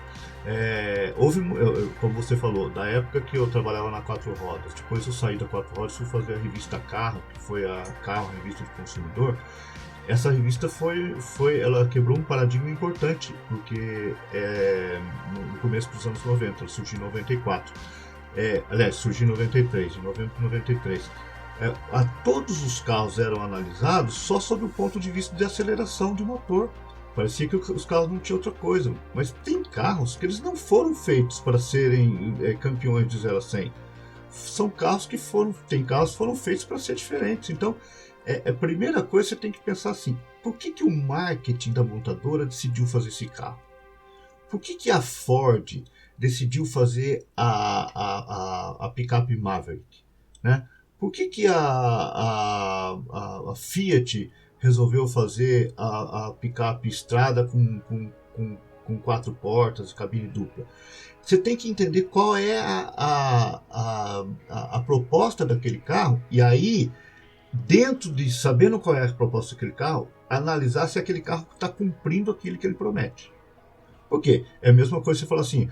Como você falou, da época que eu trabalhava na Quatro Rodas, depois eu saí da Quatro Rodas e fui fazer a revista Carro, que foi a revista do consumidor. Essa revista ela quebrou um paradigma importante, porque no começo dos anos 90, ela surgiu em 94. Aliás, surgiu em 93, de novembro de 93. Todos os carros eram analisados só sob o ponto de vista de aceleração de motor. Parecia que os carros não tinham outra coisa. Mas tem carros que eles não foram feitos para serem campeões de 0 a 100. São carros que foram feitos para ser diferentes. Então, a primeira coisa você tem que pensar assim, por que o marketing da montadora decidiu fazer esse carro? Por que a Ford decidiu fazer a picape Maverick, né? Por que a Fiat resolveu fazer a picape Strada com 4 portas, cabine dupla? Você tem que entender qual é a proposta daquele carro e aí, dentro de sabendo qual é a proposta daquele carro, analisar se aquele carro está cumprindo aquilo que ele promete. Por quê? É a mesma coisa que você falar assim,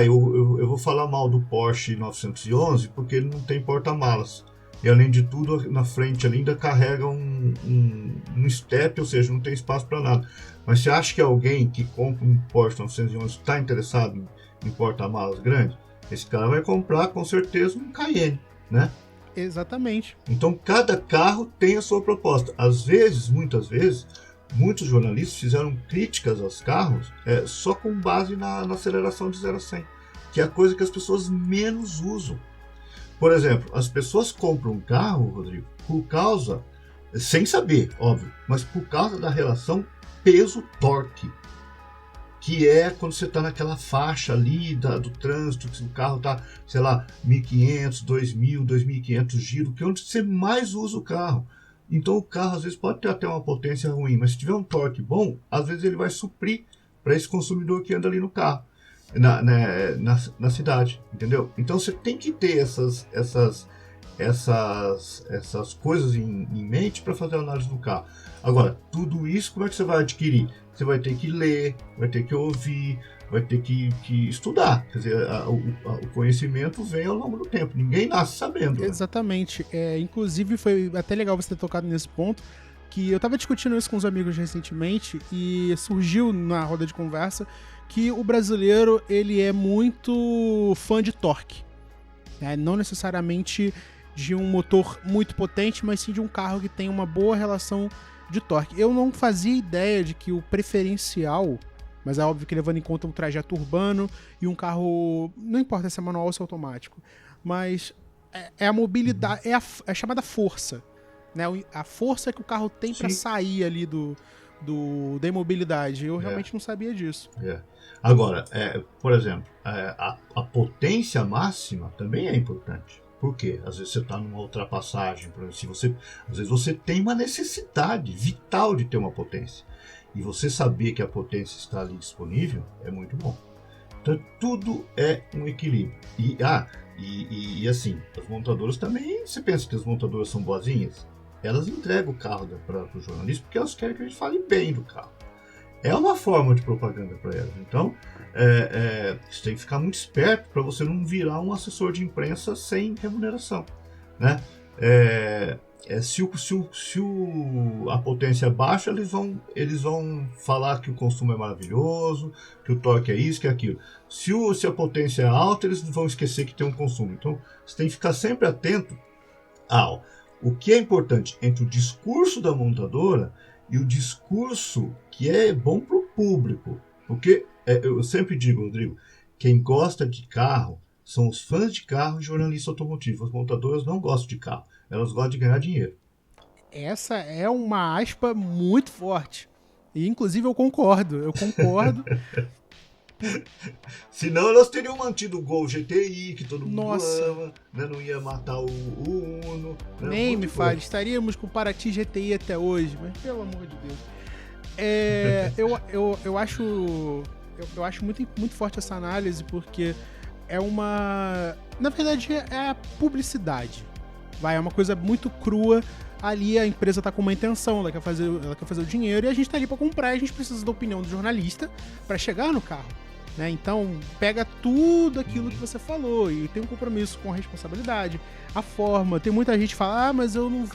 eu vou falar mal do Porsche 911 porque ele não tem porta-malas. E além de tudo, na frente ali ainda carrega um step, ou seja, não tem espaço para nada. Mas você acha que alguém que compra um Porsche 911 está interessado em porta-malas grande? Esse cara vai comprar com certeza um Cayenne, né? Exatamente. Então cada carro tem a sua proposta. Muitas vezes, muitos jornalistas fizeram críticas aos carros só com base na aceleração de 0 a 100, que é a coisa que as pessoas menos usam. Por exemplo, as pessoas compram um carro, Rodrigo, por causa, sem saber, óbvio, mas por causa da relação peso-torque, que é quando você está naquela faixa ali do trânsito, que o carro está, sei lá, 1.500, 2.000, 2.500 giros, que é onde você mais usa o carro. Então o carro às vezes pode ter até uma potência ruim, mas se tiver um torque bom, às vezes ele vai suprir para esse consumidor que anda ali no carro, na cidade, entendeu? Então você tem que ter essas coisas em mente para fazer a análise do carro. Agora, tudo isso como é que você vai adquirir? Você vai ter que ler, vai ter que ouvir, vai ter que estudar. Quer dizer, o conhecimento vem ao longo do tempo. Ninguém nasce sabendo. Né? Exatamente. Inclusive, foi até legal você ter tocado nesse ponto, que eu estava discutindo isso com os amigos recentemente e surgiu na roda de conversa que o brasileiro ele é muito fã de torque. Né? Não necessariamente de um motor muito potente, mas sim de um carro que tem uma boa relação de torque. Eu não fazia ideia de que o preferencial, mas é óbvio que levando em conta um trajeto urbano e um carro, não importa se é manual ou se é automático, mas é a mobilidade, é a chamada força, né? A força que o carro tem para sair ali da imobilidade. Eu realmente não sabia disso. Agora, por exemplo, a potência máxima também é importante. Por quê? Às vezes você está numa ultrapassagem, por exemplo, às vezes você tem uma necessidade vital de ter uma potência. E você saber que a potência está ali disponível é muito bom. Então tudo é um equilíbrio. E assim, as montadoras também, você pensa que as montadoras são boazinhas? Elas entregam o carro para o jornalista porque elas querem que a gente fale bem do carro. É uma forma de propaganda para elas. Então, você tem que ficar muito esperto para você não virar um assessor de imprensa sem remuneração. Né? Se a potência é baixa, eles vão falar que o consumo é maravilhoso, que o torque é isso, que é aquilo. Se a potência é alta, eles vão esquecer que tem um consumo. Então, você tem que ficar sempre atento ao o que é importante entre o discurso da montadora e o discurso que é bom para o público. Porque, eu sempre digo, Rodrigo, quem gosta de carro são os fãs de carro e jornalistas automotivos. As montadoras não gostam de carro, elas gostam de ganhar dinheiro. Essa é uma aspa muito forte. E, inclusive, eu concordo. Senão elas teriam mantido o Gol GTI, que todo mundo ama, né? Não ia matar o Uno. Né? Nem me fale, estaríamos com o Paraty GTI até hoje, mas pelo amor de Deus. Eu acho muito, muito forte essa análise, porque na verdade, é a publicidade. É uma coisa muito crua. Ali a empresa tá com uma intenção, ela quer fazer o dinheiro e a gente tá ali pra comprar e a gente precisa da opinião do jornalista pra chegar no carro. Né? Então, pega tudo aquilo que você falou e tem um compromisso com a responsabilidade, a forma. Tem muita gente que fala, mas eu não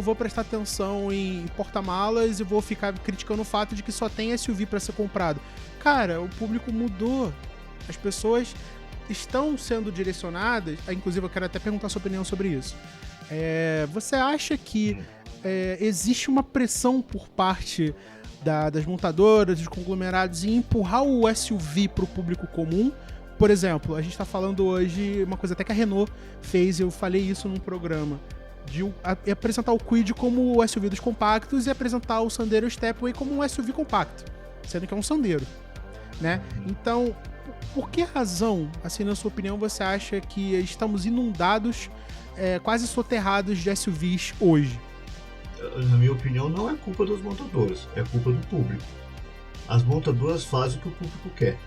vou prestar atenção em porta-malas e vou ficar criticando o fato de que só tem SUV para ser comprado. Cara, o público mudou. As pessoas estão sendo direcionadas, inclusive eu quero até perguntar a sua opinião sobre isso. Você acha que existe uma pressão por parte das montadoras, dos conglomerados em empurrar o SUV para o público comum? Por exemplo, a gente está falando hoje, uma coisa até que a Renault fez, eu falei isso num programa, de apresentar o Kwid como o SUV dos compactos e apresentar o Sandero Stepway como um SUV compacto, sendo que é um Sandero, né? Então, por que razão, assim, na sua opinião, você acha que estamos inundados, quase soterrados de SUVs hoje? Na minha opinião, não é culpa das montadoras, é culpa do público. As montadoras fazem o que o público quer.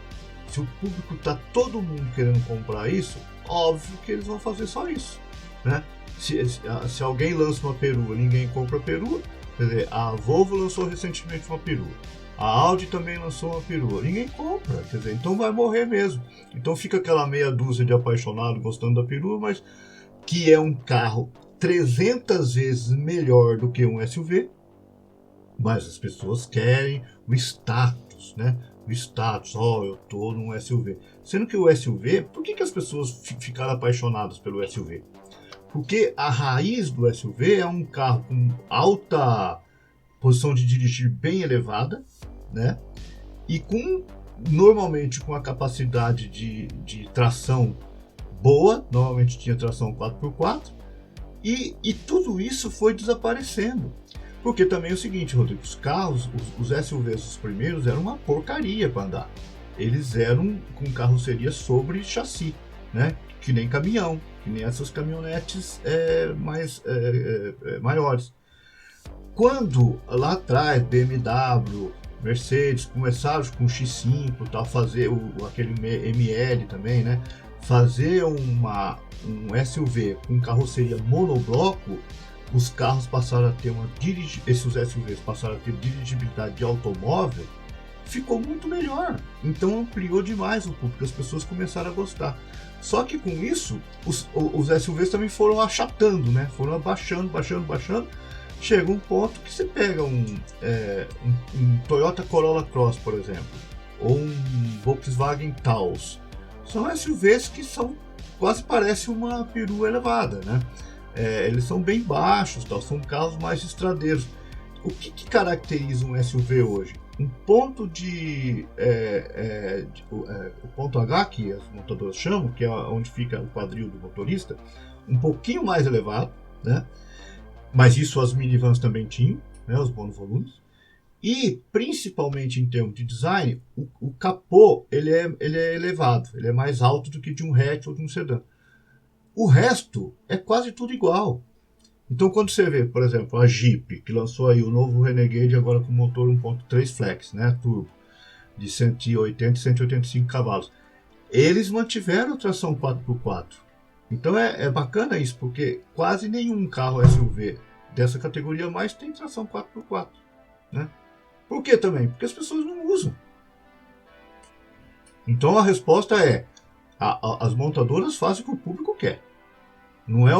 Se o público tá todo mundo querendo comprar isso, óbvio que eles vão fazer só isso, né? Se alguém lança uma perua, ninguém compra a perua. Quer dizer, a Volvo lançou recentemente uma perua, a Audi também lançou uma perua, ninguém compra, quer dizer, então vai morrer mesmo. Então fica aquela meia dúzia de apaixonados gostando da perua, mas que é um carro 300 vezes melhor do que um SUV, mas as pessoas querem o status, né? O status, eu tô num SUV. Sendo que o SUV, por que as pessoas ficaram apaixonadas pelo SUV? Porque a raiz do SUV é um carro com alta posição de dirigir bem elevada, né? E normalmente com a capacidade de tração boa, normalmente tinha tração 4x4, e tudo isso foi desaparecendo. Porque também é o seguinte, Rodrigo, os carros, os SUVs os primeiros eram uma porcaria para andar. Eles eram com carroceria sobre chassi, né? Que nem caminhão, que nem essas caminhonetes maiores. Quando lá atrás BMW, Mercedes começaram com o X5, tal, fazer aquele ML também, né? Fazer um SUV com carroceria monobloco, os carros passaram a ter esses SUVs passaram a ter dirigibilidade de automóvel, ficou muito melhor. Então ampliou demais o público, as pessoas começaram a gostar. Só que com isso, os SUVs também foram achatando, né? Foram baixando. Chega um ponto que você pega um Toyota Corolla Cross, por exemplo, ou um Volkswagen Taos. São SUVs que quase parecem uma perua elevada, né? Eles são bem baixos, tal, são carros mais estradeiros. O que caracteriza um SUV hoje? Um ponto o ponto H, que as montadoras chamam, que é onde fica o quadril do motorista, um pouquinho mais elevado, né? Mas isso as minivans também tinham, né? Os monovolumes. E, principalmente em termos de design, o capô ele é elevado, ele é mais alto do que de um hatch ou de um sedã. O resto é quase tudo igual. Então, quando você vê, por exemplo, a Jeep, que lançou aí o novo Renegade agora com motor 1.3 Flex, né, turbo, de 180 e 185 cavalos, eles mantiveram a tração 4x4. Então é bacana isso, porque quase nenhum carro SUV dessa categoria mais tem tração 4x4, né? Por que também? Porque as pessoas não usam. Então a resposta é: as montadoras fazem o que o público quer. Não é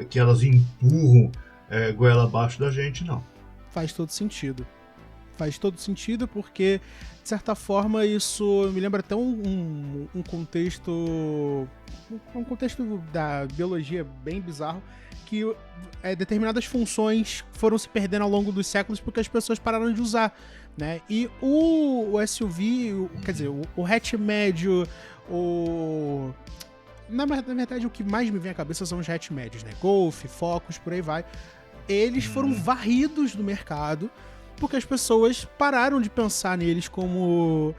que elas empurram goela abaixo da gente, não. Faz todo sentido. Faz todo sentido porque, de certa forma, isso me lembra até um contexto da biologia bem bizarro, que determinadas funções foram se perdendo ao longo dos séculos porque as pessoas pararam de usar, né? E o SUV, quer dizer, o hatch médio, na verdade, o que mais me vem à cabeça são os hatch médios, né? Golf, Focus, por aí vai. Eles foram varridos do mercado porque as pessoas pararam de pensar neles como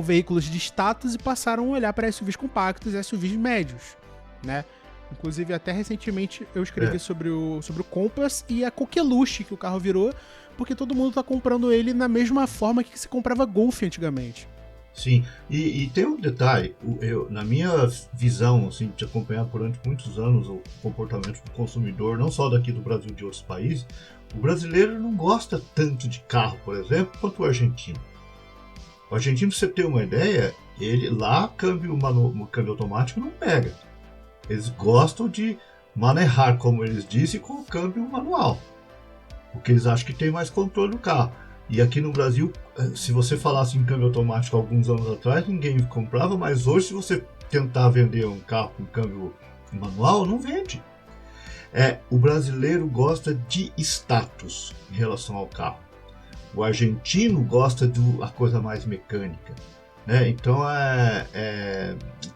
veículos de status e passaram a olhar para SUVs compactos e SUVs médios, né? Inclusive, até recentemente eu escrevi sobre o Compass e a coqueluche que o carro virou, porque todo mundo tá comprando ele na mesma forma que se comprava Golf antigamente. Sim, e tem um detalhe, na minha visão, assim, de acompanhar durante muitos anos o comportamento do consumidor, não só daqui do Brasil, de outros países, o brasileiro não gosta tanto de carro, por exemplo, quanto o argentino. O argentino, pra você ter uma ideia, ele lá, câmbio automático não pega. Eles gostam de manejar, como eles dizem, com o câmbio manual, porque eles acham que tem mais controle do carro. E aqui no Brasil, se você falasse em câmbio automático alguns anos atrás, ninguém comprava, mas hoje, se você tentar vender um carro com câmbio manual, não vende. O brasileiro gosta de status em relação ao carro. O argentino gosta da coisa mais mecânica, né? Então,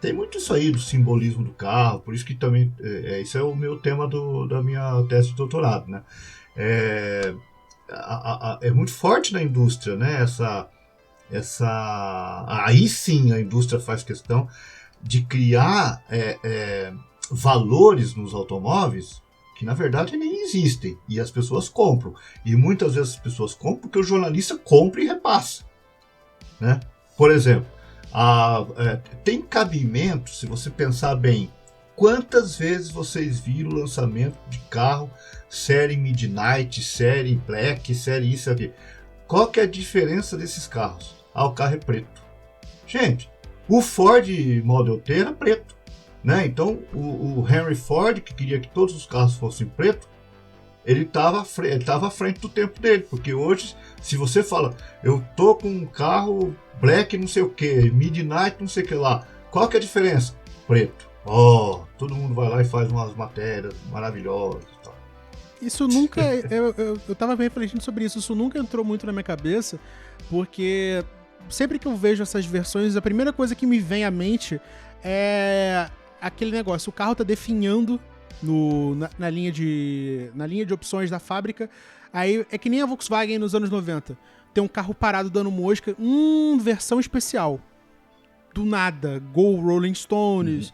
tem muito isso aí do simbolismo do carro, por isso que também, esse é o meu tema da minha tese de doutorado, né? É muito forte na indústria, né? Aí sim a indústria faz questão de criar valores nos automóveis que na verdade nem existem, e as pessoas compram, e muitas vezes as pessoas compram porque o jornalista compra e repassa, né? Por exemplo, tem cabimento, se você pensar bem, quantas vezes vocês viram o lançamento de carro série Midnight, série Black, série isso aqui? Qual que é a diferença desses carros? O carro é preto. Gente, o Ford Model T era preto, né? Então o Henry Ford, que queria que todos os carros fossem pretos, ele estava à frente do tempo dele, porque hoje, se você fala, eu tô com um carro Black não sei o que, Midnight não sei o que lá, qual que é a diferença? Preto. Todo mundo vai lá e faz umas matérias maravilhosas e tal. Isso nunca... eu tava bem refletindo sobre isso. Isso nunca entrou muito na minha cabeça, porque sempre que eu vejo essas versões, a primeira coisa que me vem à mente é aquele negócio. O carro tá definhando na linha de opções da fábrica. Aí é que nem a Volkswagen nos anos 90. Tem um carro parado dando mosca. Versão especial. Do nada. Go Rolling Stones.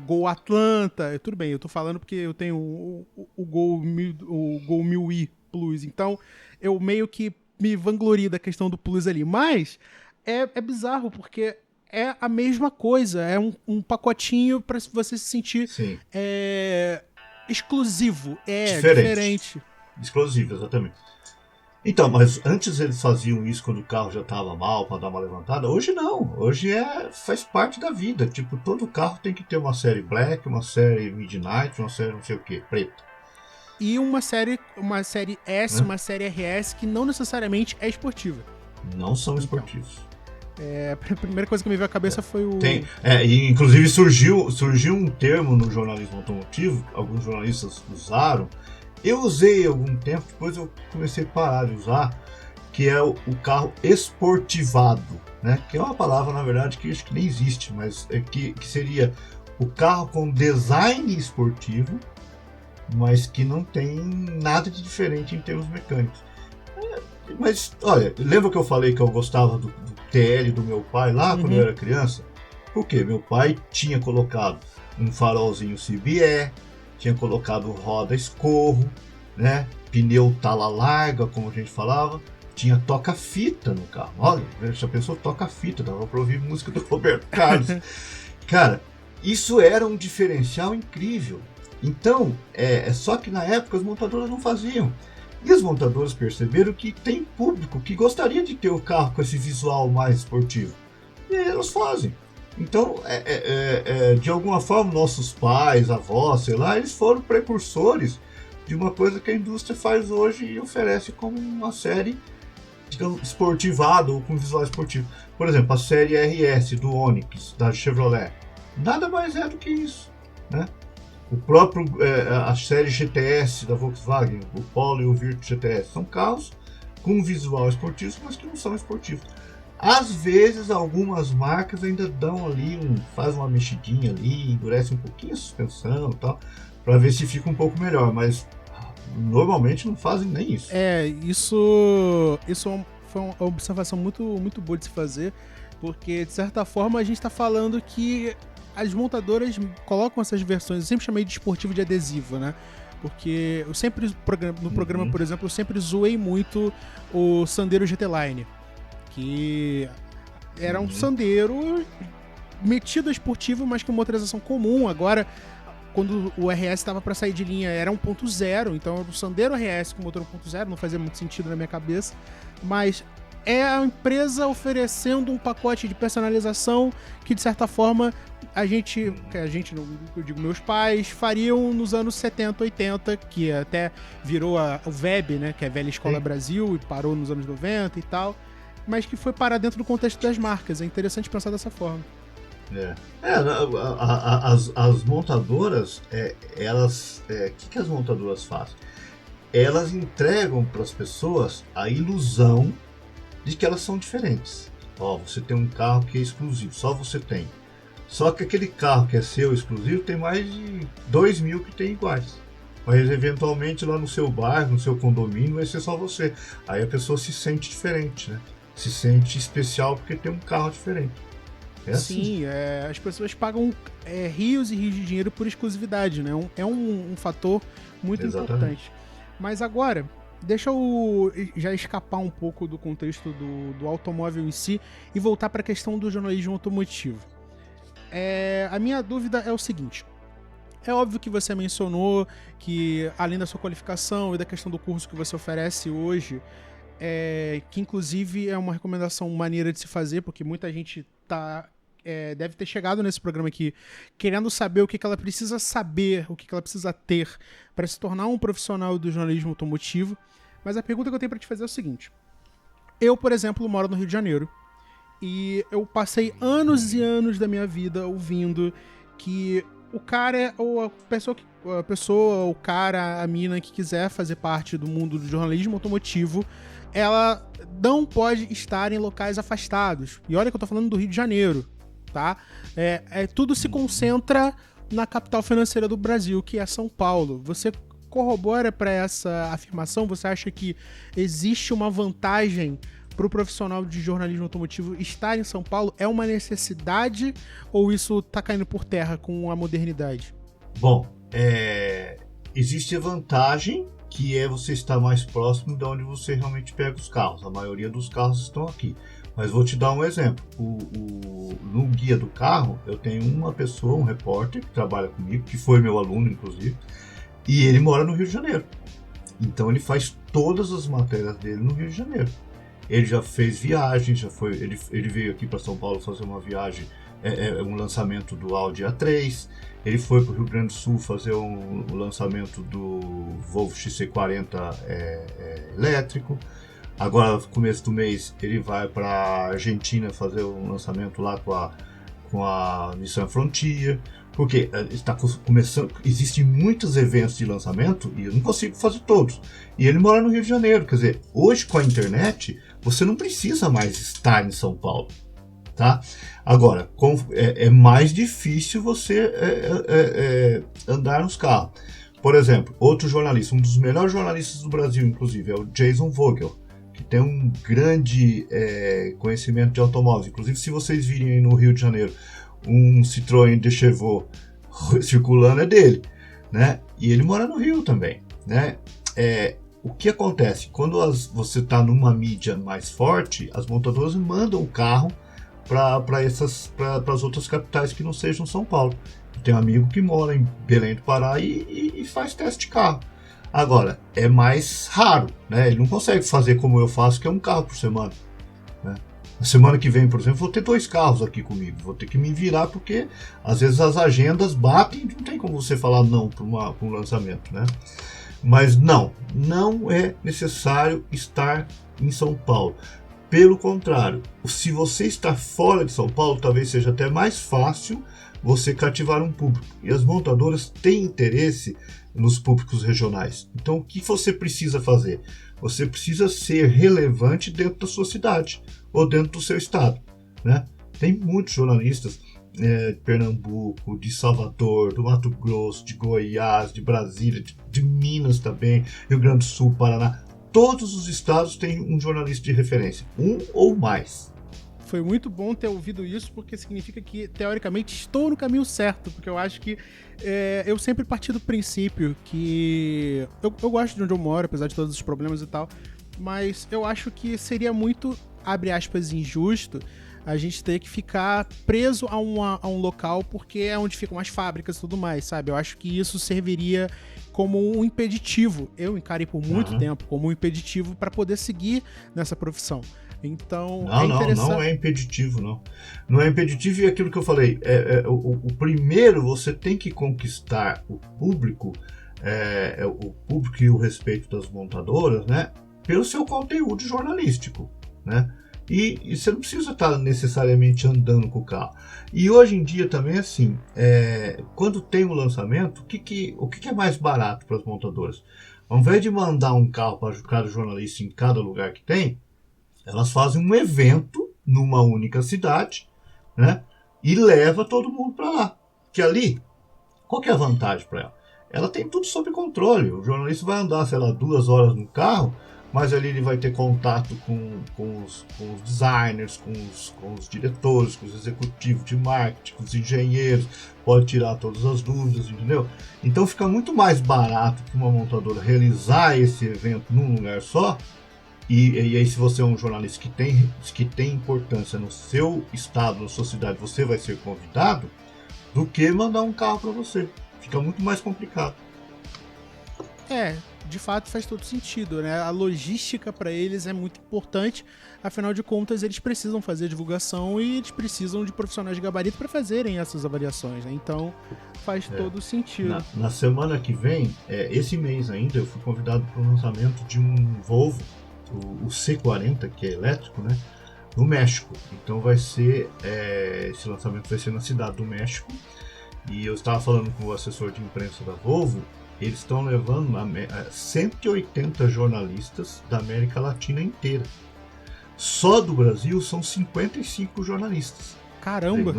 Gol Atlanta, tudo bem, eu tô falando porque eu tenho o Gol 1000i Plus, então eu meio que me vanglorio da questão do Plus ali, mas é bizarro porque é a mesma coisa, é um pacotinho pra você se sentir exclusivo, diferente. Exclusivo, exatamente. Então, mas antes eles faziam isso quando o carro já estava mal para dar uma levantada. Hoje não. Hoje faz parte da vida. Tipo, todo carro tem que ter uma série Black, uma série Midnight, uma série não sei o que, preta. E uma série S, uma série RS que não necessariamente é esportiva. Não são esportivos. A primeira coisa que me veio à cabeça foi o... E inclusive surgiu um termo no jornalismo automotivo, alguns jornalistas usaram. Eu usei algum tempo, depois eu comecei a parar de usar, que é o carro esportivado, né? Que é uma palavra, na verdade, que acho que nem existe, mas que seria o carro com design esportivo, mas que não tem nada de diferente em termos mecânicos. Mas, olha, lembra que eu falei que eu gostava do TL do meu pai lá, quando eu era criança? Por quê? Meu pai tinha colocado um farolzinho CBE, tinha colocado roda escorro, né? Pneu tala larga, como a gente falava. Tinha toca-fita no carro. Olha, já pensou toca-fita, dava pra ouvir música do Roberto Carlos. Cara, isso era um diferencial incrível. Então, só que na época as montadoras não faziam. E as montadoras perceberam que tem público que gostaria de ter o carro com esse visual mais esportivo. E aí elas fazem. Então, de alguma forma, nossos pais, avós, sei lá, eles foram precursores de uma coisa que a indústria faz hoje e oferece como uma série, digamos, esportivada ou com visual esportivo. Por exemplo, a série RS do Onix, da Chevrolet, nada mais é do que isso, né? O próprio, a série GTS da Volkswagen, o Polo e o Virtus GTS, são carros com visual esportivo, mas que não são esportivos. Às vezes, algumas marcas ainda dão ali, faz uma mexidinha ali, endurece um pouquinho a suspensão e tal, para ver se fica um pouco melhor, mas normalmente não fazem nem isso. Isso foi uma observação muito, muito boa de se fazer, porque, de certa forma, a gente está falando que as montadoras colocam essas versões, eu sempre chamei de esportivo de adesivo, né? Porque eu sempre, no programa, por exemplo, eu sempre zoei muito o Sandero GT Line, que era um Sandero metido a esportivo, mas com motorização comum. Agora, quando o RS estava para sair de linha, era 1.0, então o Sandero RS com motor 1.0 não fazia muito sentido na minha cabeça, mas é a empresa oferecendo um pacote de personalização que, de certa forma, eu digo meus pais, fariam nos anos 70, 80, que até virou o VEB, né, que é a Velha Escola Brasil, e parou nos anos 90 e tal, mas que foi parar dentro do contexto das marcas. É interessante pensar dessa forma. As montadoras, elas, que as montadoras fazem? Elas entregam para as pessoas a ilusão de que elas são diferentes. Você tem um carro que é exclusivo, só você tem. Só que aquele carro que é seu exclusivo tem mais de 2.000 que tem iguais. Mas eventualmente lá no seu bairro, no seu condomínio, vai ser só você. Aí a pessoa se sente diferente, né? Se sente especial porque tem um carro diferente. Sim, as pessoas pagam rios e rios de dinheiro por exclusividade, né? É um fator muito importante. Mas agora, deixa eu já escapar um pouco do contexto do automóvel em si e voltar para a questão do jornalismo automotivo. A minha dúvida é o seguinte: é óbvio que você mencionou que, além da sua qualificação e da questão do curso que você oferece hoje, que inclusive é uma recomendação maneira de se fazer, porque muita gente deve ter chegado nesse programa aqui querendo saber o que ela precisa saber, o que ela precisa ter para se tornar um profissional do jornalismo automotivo. Mas a pergunta que eu tenho para te fazer é o seguinte: eu, por exemplo, moro no Rio de Janeiro e eu passei anos e anos da minha vida ouvindo que o cara ou a pessoa que a pessoa, o cara, a mina que quiser fazer parte do mundo do jornalismo automotivo, ela não pode estar em locais afastados. E olha que eu tô falando do Rio de Janeiro, tá? Tudo se concentra na capital financeira do Brasil, que é São Paulo. Você corrobora para essa afirmação? Você acha que existe uma vantagem para o profissional de jornalismo automotivo estar em São Paulo? É uma necessidade ou isso tá caindo por terra com a modernidade? Bom, existe a vantagem, que é você estar mais próximo de onde você realmente pega os carros. A maioria dos carros estão aqui. Mas vou te dar um exemplo. No guia do carro, eu tenho uma pessoa, um repórter, que trabalha comigo, que foi meu aluno, inclusive, e ele mora no Rio de Janeiro. Então ele faz todas as matérias dele no Rio de Janeiro. Ele já fez viagens, ele veio aqui para São Paulo fazer uma viagem, um lançamento do Audi A3. Ele foi para o Rio Grande do Sul fazer o lançamento do Volvo XC40 elétrico. Agora, no começo do mês, ele vai para a Argentina fazer um lançamento lá com a Nissan Frontier. Porque está começando, existem muitos eventos de lançamento e eu não consigo fazer todos. E ele mora no Rio de Janeiro. Quer dizer, hoje com a internet, você não precisa mais estar em São Paulo. Tá? Agora, é mais difícil você andar nos carros. Por exemplo, outro jornalista, um dos melhores jornalistas do Brasil, inclusive, é o Jason Vogel, que tem um grande conhecimento de automóveis. Inclusive, se vocês virem aí no Rio de Janeiro um Citroën de Chevaux circulando, é dele, né? E ele mora no Rio também, né? O que acontece? Quando você está numa mídia mais forte, as montadoras mandam o carro para as outras capitais que não sejam São Paulo. Tem um amigo que mora em Belém do Pará e faz teste de carro. Agora, é mais raro, né? Ele não consegue fazer como eu faço, que é um carro por semana, né? Na semana que vem, por exemplo, vou ter 2 carros aqui comigo. Vou ter que me virar porque às vezes as agendas batem e não tem como você falar não para um lançamento, né? Mas não é necessário estar em São Paulo. Pelo contrário, se você está fora de São Paulo, talvez seja até mais fácil você cativar um público. E as montadoras têm interesse nos públicos regionais. Então, o que você precisa fazer? Você precisa ser relevante dentro da sua cidade ou dentro do seu estado, né? Tem muitos jornalistas de Pernambuco, de Salvador, do Mato Grosso, de Goiás, de Brasília, de Minas também, Rio Grande do Sul, Paraná. Todos os estados têm um jornalista de referência, um ou mais. Foi muito bom ter ouvido isso, porque significa que, teoricamente, estou no caminho certo, porque eu acho que eu sempre parti do princípio que... Eu gosto de onde eu moro, apesar de todos os problemas e tal, mas eu acho que seria muito, abre aspas, injusto a gente ter que ficar preso a um local, porque é onde ficam as fábricas e tudo mais, sabe? Eu acho que isso serviria como um impeditivo. Eu encarei por muito tempo como um impeditivo para poder seguir nessa profissão. Então, não é impeditivo, não. Não é impeditivo, e aquilo que eu falei, o primeiro você tem que conquistar o público e o respeito das montadoras, né, pelo seu conteúdo jornalístico, né, e você não precisa estar necessariamente andando com o carro. E hoje em dia também, assim, quando tem um lançamento, o que é mais barato para as montadoras? Ao invés de mandar um carro para cada jornalista em cada lugar que tem, elas fazem um evento numa única cidade, né? E leva todo mundo para lá. Que ali, qual que é a vantagem para ela? Ela tem tudo sob controle. O jornalista vai andar, 2 horas no carro, mas ali ele vai ter contato com os designers, com os diretores, com os executivos de marketing, com os engenheiros, pode tirar todas as dúvidas, entendeu? Então fica muito mais barato para uma montadora realizar esse evento num lugar só. E aí, se você é um jornalista que tem importância no seu estado, na sua cidade, você vai ser convidado, do que mandar um carro para você. Fica muito mais complicado. De fato faz todo sentido, né? A logística para eles é muito importante, afinal de contas eles precisam fazer a divulgação e eles precisam de profissionais de gabarito para fazerem essas avaliações, né? Então faz todo sentido. Na semana que vem, esse mês ainda, eu fui convidado para o lançamento de um Volvo, o C40, que é elétrico, né, no México. Então esse lançamento vai ser na cidade do México, E eu estava falando com o assessor de imprensa da Volvo, eles estão levando 180 jornalistas da América Latina inteira. Só do Brasil são 55 jornalistas. Caramba!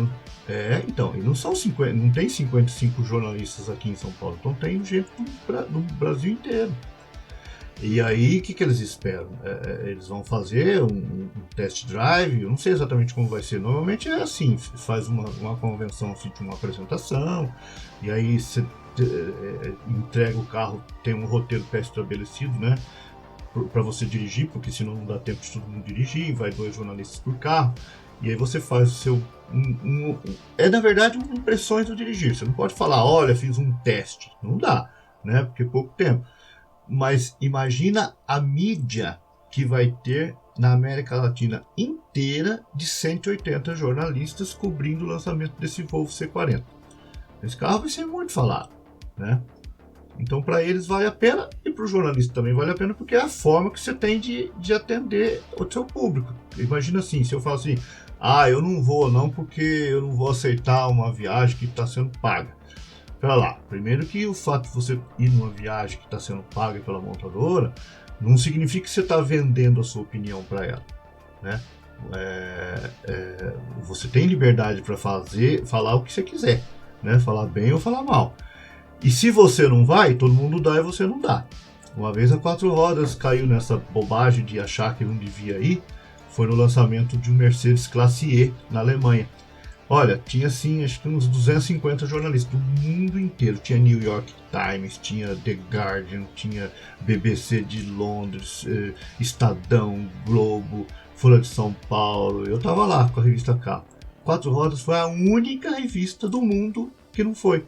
Então, e não são 50, não tem 55 jornalistas aqui em São Paulo, então tem gente do Brasil inteiro. E aí, o que eles esperam? Eles vão fazer um test drive, eu não sei exatamente como vai ser. Normalmente é assim, faz uma convenção assim, de uma apresentação, e aí você entrega o carro, tem um roteiro pré-estabelecido, né? Para você dirigir, porque senão não dá tempo de todo mundo dirigir, vai 2 jornalistas por carro, e aí você faz o seu... na verdade, impressões do dirigir. Você não pode falar, olha, fiz um teste. Não dá, né? Porque é pouco tempo. Mas imagina a mídia que vai ter na América Latina inteira de 180 jornalistas cobrindo o lançamento desse Volvo C40. Esse carro vai ser muito falado, né? Então, para eles vale a pena e para o jornalista também vale a pena, porque é a forma que você tem de atender o seu público. Imagina assim, se eu falo assim, eu não vou não porque eu não vou aceitar uma viagem que está sendo paga. Pera lá, primeiro que o fato de você ir numa viagem que está sendo paga pela montadora não significa que você está vendendo a sua opinião para ela, né? Você tem liberdade para falar o que você quiser, né? Falar bem ou falar mal. E se você não vai, todo mundo dá e você não dá. Uma vez a 4 Rodas caiu nessa bobagem de achar que não devia ir, foi no lançamento de um Mercedes Classe E na Alemanha. Olha, tinha assim, acho que uns 250 jornalistas do mundo inteiro. Tinha New York Times, tinha The Guardian, tinha BBC de Londres, Estadão, Globo, Folha de São Paulo. Eu tava lá com a revista Carro. 4 Rodas foi a única revista do mundo que não foi.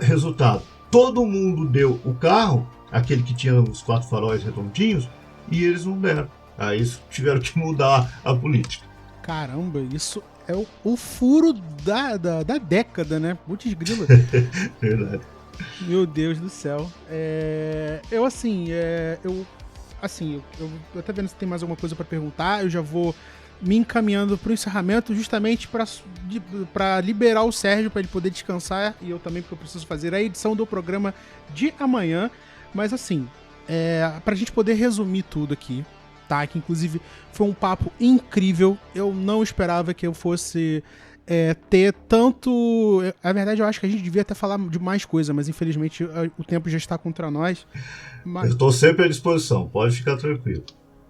Resultado, todo mundo deu o carro, aquele que tinha os 4 faróis redondinhos, e eles não deram. Aí eles tiveram que mudar a política. Caramba, isso é o furo da década, né? Putz grila. Verdade. Meu Deus do céu. Eu até vendo se tem mais alguma coisa pra perguntar, eu já vou me encaminhando pro encerramento, justamente pra liberar o Sérgio, pra ele poder descansar, e eu também, porque eu preciso fazer a edição do programa de amanhã. Mas assim, pra gente poder resumir tudo aqui, tá? Que inclusive foi um papo incrível. Eu não esperava que eu fosse ter tanto... Na verdade, eu acho que a gente devia até falar de mais coisa, mas infelizmente o tempo já está contra nós. Eu estou sempre à disposição, pode ficar tranquilo.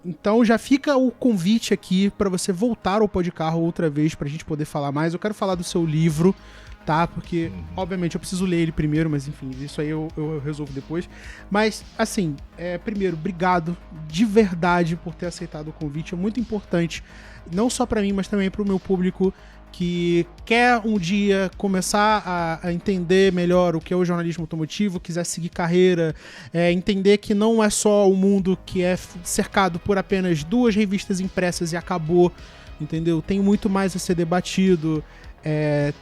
Então já fica o convite aqui para você voltar ao Podcarro outra vez pra gente poder falar mais. Eu quero falar do seu livro, tá? Porque, obviamente, eu preciso ler ele primeiro, mas enfim, isso aí eu resolvo depois. Mas, assim, primeiro, obrigado de verdade por ter aceitado o convite. É muito importante, não só pra mim, mas também pro meu público que quer um dia começar a entender melhor o que é o jornalismo automotivo, quiser seguir carreira, entender que não é só o mundo que é cercado por apenas 2 revistas impressas e acabou, entendeu? Tem muito mais a ser debatido.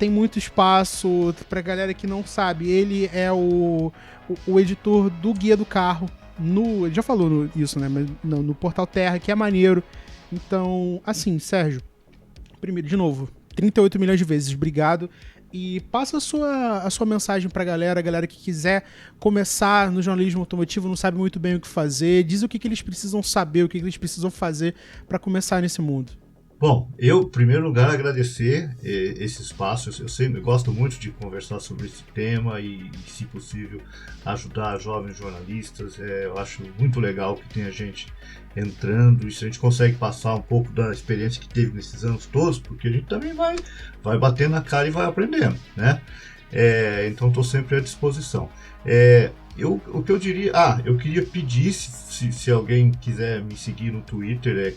Tem muito espaço pra galera que não sabe. Ele é o editor do Guia do Carro. Ele já falou isso, né? Mas no Portal Terra, que é maneiro. Então, assim, Sérgio, primeiro, de novo, 38 milhões de vezes, obrigado. E passa a sua mensagem pra galera, a galera que quiser começar no jornalismo automotivo, não sabe muito bem o que fazer. Diz o que eles precisam saber, o que eles precisam fazer pra começar nesse mundo. Bom, eu, em primeiro lugar, agradecer esse espaço. Eu sempre gosto muito de conversar sobre esse tema e, se possível, ajudar jovens jornalistas. Eu acho muito legal que tenha gente entrando e se a gente consegue passar um pouco da experiência que teve nesses anos todos, porque a gente também vai batendo na cara e vai aprendendo, né? Então, estou sempre à disposição. O que eu diria... eu queria pedir, se alguém quiser me seguir no Twitter,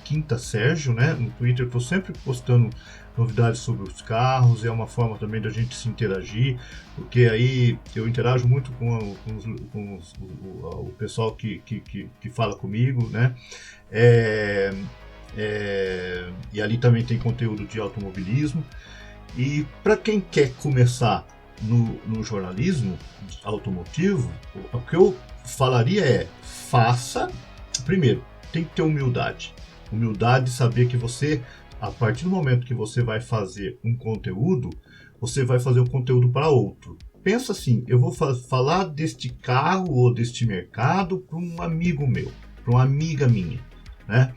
@quintasergio, né? No Twitter eu estou sempre postando novidades sobre os carros, é uma forma também da gente se interagir, porque aí eu interajo muito com o pessoal que fala comigo, né? E ali também tem conteúdo de automobilismo. E para quem quer começar no jornalismo automotivo, o que eu falaria faça. Primeiro, tem que ter humildade de saber que você, a partir do momento que você vai fazer um conteúdo, você vai fazer o conteúdo para outro. Pensa assim, eu vou falar deste carro ou deste mercado para um amigo meu, para uma amiga minha, né?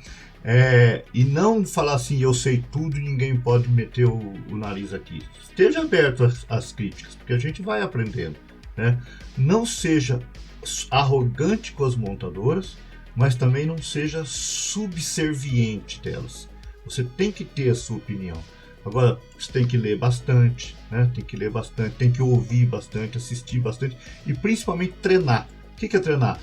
E não falar assim, eu sei tudo e ninguém pode meter o nariz aqui. Esteja aberto às críticas, porque a gente vai aprendendo, né? Não seja arrogante com as montadoras, mas também não seja subserviente delas. Você tem que ter a sua opinião. Agora, você tem que ler bastante, né? Tem que ler bastante, tem que ouvir bastante, assistir bastante e principalmente treinar. O que é treinar?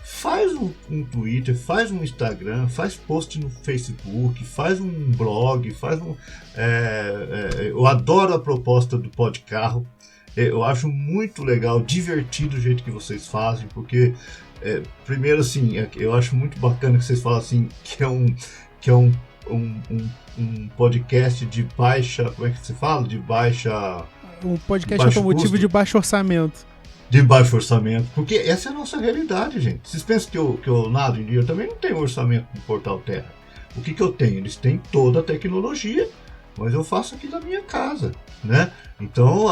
Faz um Twitter, faz um Instagram, faz post no Facebook, faz um blog, eu adoro a proposta do Podcarro. Eu acho muito legal, divertido o jeito que vocês fazem, porque primeiro assim, eu acho muito bacana que vocês falam assim que é um podcast de baixa, como é que se fala? De baixa... Um podcast automotivo custo. De baixo orçamento. De baixo orçamento, porque essa é a nossa realidade, gente. Vocês pensam que eu nado em dia? Eu também não tenho orçamento no Portal Terra. O que eu tenho? Eles têm toda a tecnologia, mas eu faço aqui da minha casa, né? Então,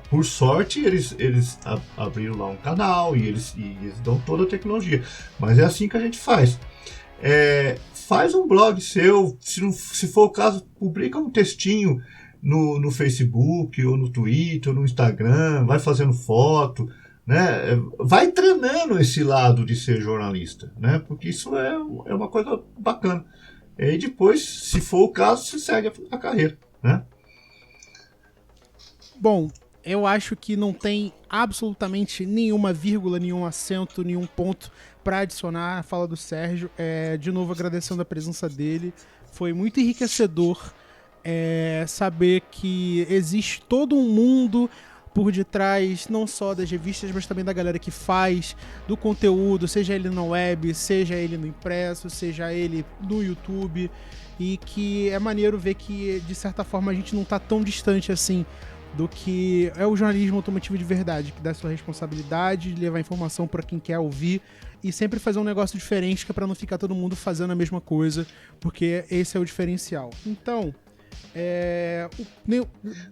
por sorte, eles abriram lá um canal e eles dão toda a tecnologia. Mas é assim que a gente faz. Faz um blog seu, se for o caso, publica um textinho no Facebook, ou no Twitter, ou no Instagram, vai fazendo foto, né? Vai treinando esse lado de ser jornalista, né? Porque isso é uma coisa bacana. E depois, se for o caso, você segue a carreira, né? Bom, eu acho que não tem absolutamente nenhuma vírgula, nenhum acento, nenhum ponto para adicionar a fala do Sérgio. De novo, agradecendo a presença dele. Foi muito enriquecedor saber que existe todo um mundo por detrás, não só das revistas, mas também da galera que faz, do conteúdo, seja ele na web, seja ele no impresso, seja ele no YouTube, e que é maneiro ver que, de certa forma, a gente não tá tão distante assim do que é o jornalismo automotivo de verdade, que dá sua responsabilidade de levar informação para quem quer ouvir e sempre fazer um negócio diferente, que é para não ficar todo mundo fazendo a mesma coisa, porque esse é o diferencial. Então,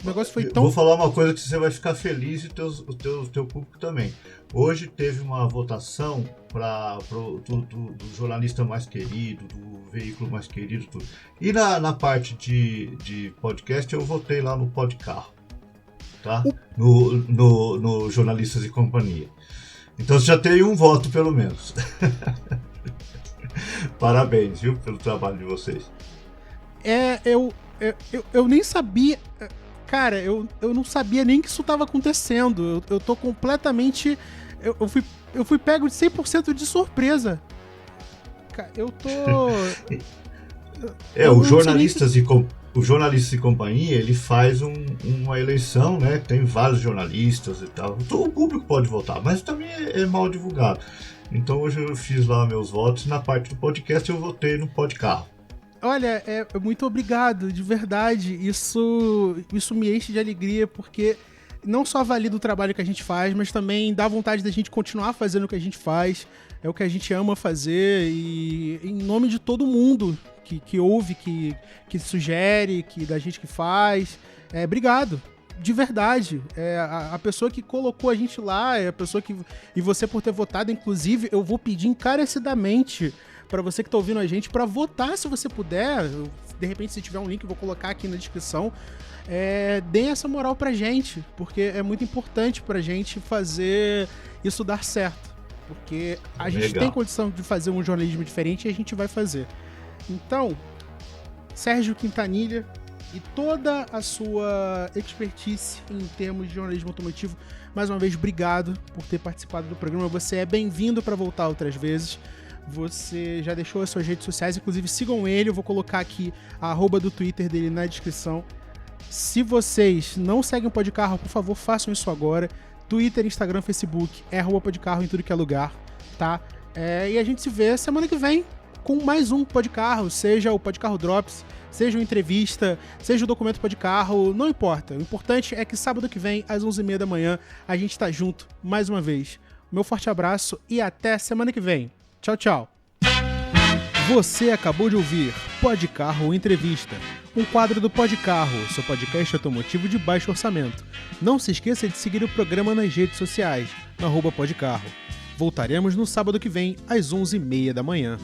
o negócio foi tão... Vou falar uma coisa que você vai ficar feliz e o teu público também. Hoje teve uma votação do jornalista mais querido, do veículo mais querido, tudo. E na parte de podcast eu votei lá no Podcarro, tá? No Jornalistas e Companhia. Então você já tem um voto pelo menos. Parabéns, viu, pelo trabalho de vocês. Eu nem sabia... Cara, eu não sabia nem que isso estava acontecendo. Eu tô completamente... Eu fui pego de 100% de surpresa. Eu tô... O Jornalistas e Companhia, ele faz uma eleição, né? Tem vários jornalistas e tal. Todo o público pode votar, mas também é mal divulgado. Então hoje eu fiz lá meus votos e na parte do podcast eu votei no Podcarro. Olha, muito obrigado, de verdade. Isso me enche de alegria, porque não só valida o trabalho que a gente faz, mas também dá vontade da gente continuar fazendo o que a gente faz. É o que a gente ama fazer, e em nome de todo mundo que ouve, que sugere, da gente que faz, obrigado. De verdade, a pessoa que colocou a gente lá, a pessoa que... E você por ter votado, inclusive, eu vou pedir encarecidamente para você que tá ouvindo a gente, para votar se você puder. De repente, se tiver um link, eu vou colocar aqui na descrição. Deem essa moral pra gente, porque é muito importante pra gente fazer isso dar certo. Porque a gente tem condição de fazer um jornalismo diferente e a gente vai fazer. Então, Sérgio Quintanilha e toda a sua expertise em termos de jornalismo automotivo, mais uma vez, obrigado por ter participado do programa. Você é bem-vindo para voltar outras vezes. Você já deixou as suas redes sociais, inclusive sigam ele, eu vou colocar aqui a @ do Twitter dele na descrição. Se vocês não seguem o Podcarro, por favor, façam isso agora. Twitter, Instagram, Facebook, @Podcarro em tudo que é lugar, tá? E a gente se vê semana que vem com mais um Podcarro, seja o Podcarro Drops, seja uma entrevista, seja o documento Podcarro, não importa. O importante é que sábado que vem, às 11h30 da manhã, a gente tá junto mais uma vez. Meu forte abraço e até semana que vem. Tchau, tchau. Você acabou de ouvir Podcarro Entrevista, um quadro do Podcarro, seu podcast automotivo de baixo orçamento. Não se esqueça de seguir o programa nas redes sociais, no @podcarro. Voltaremos no sábado que vem, às 11h30 da manhã.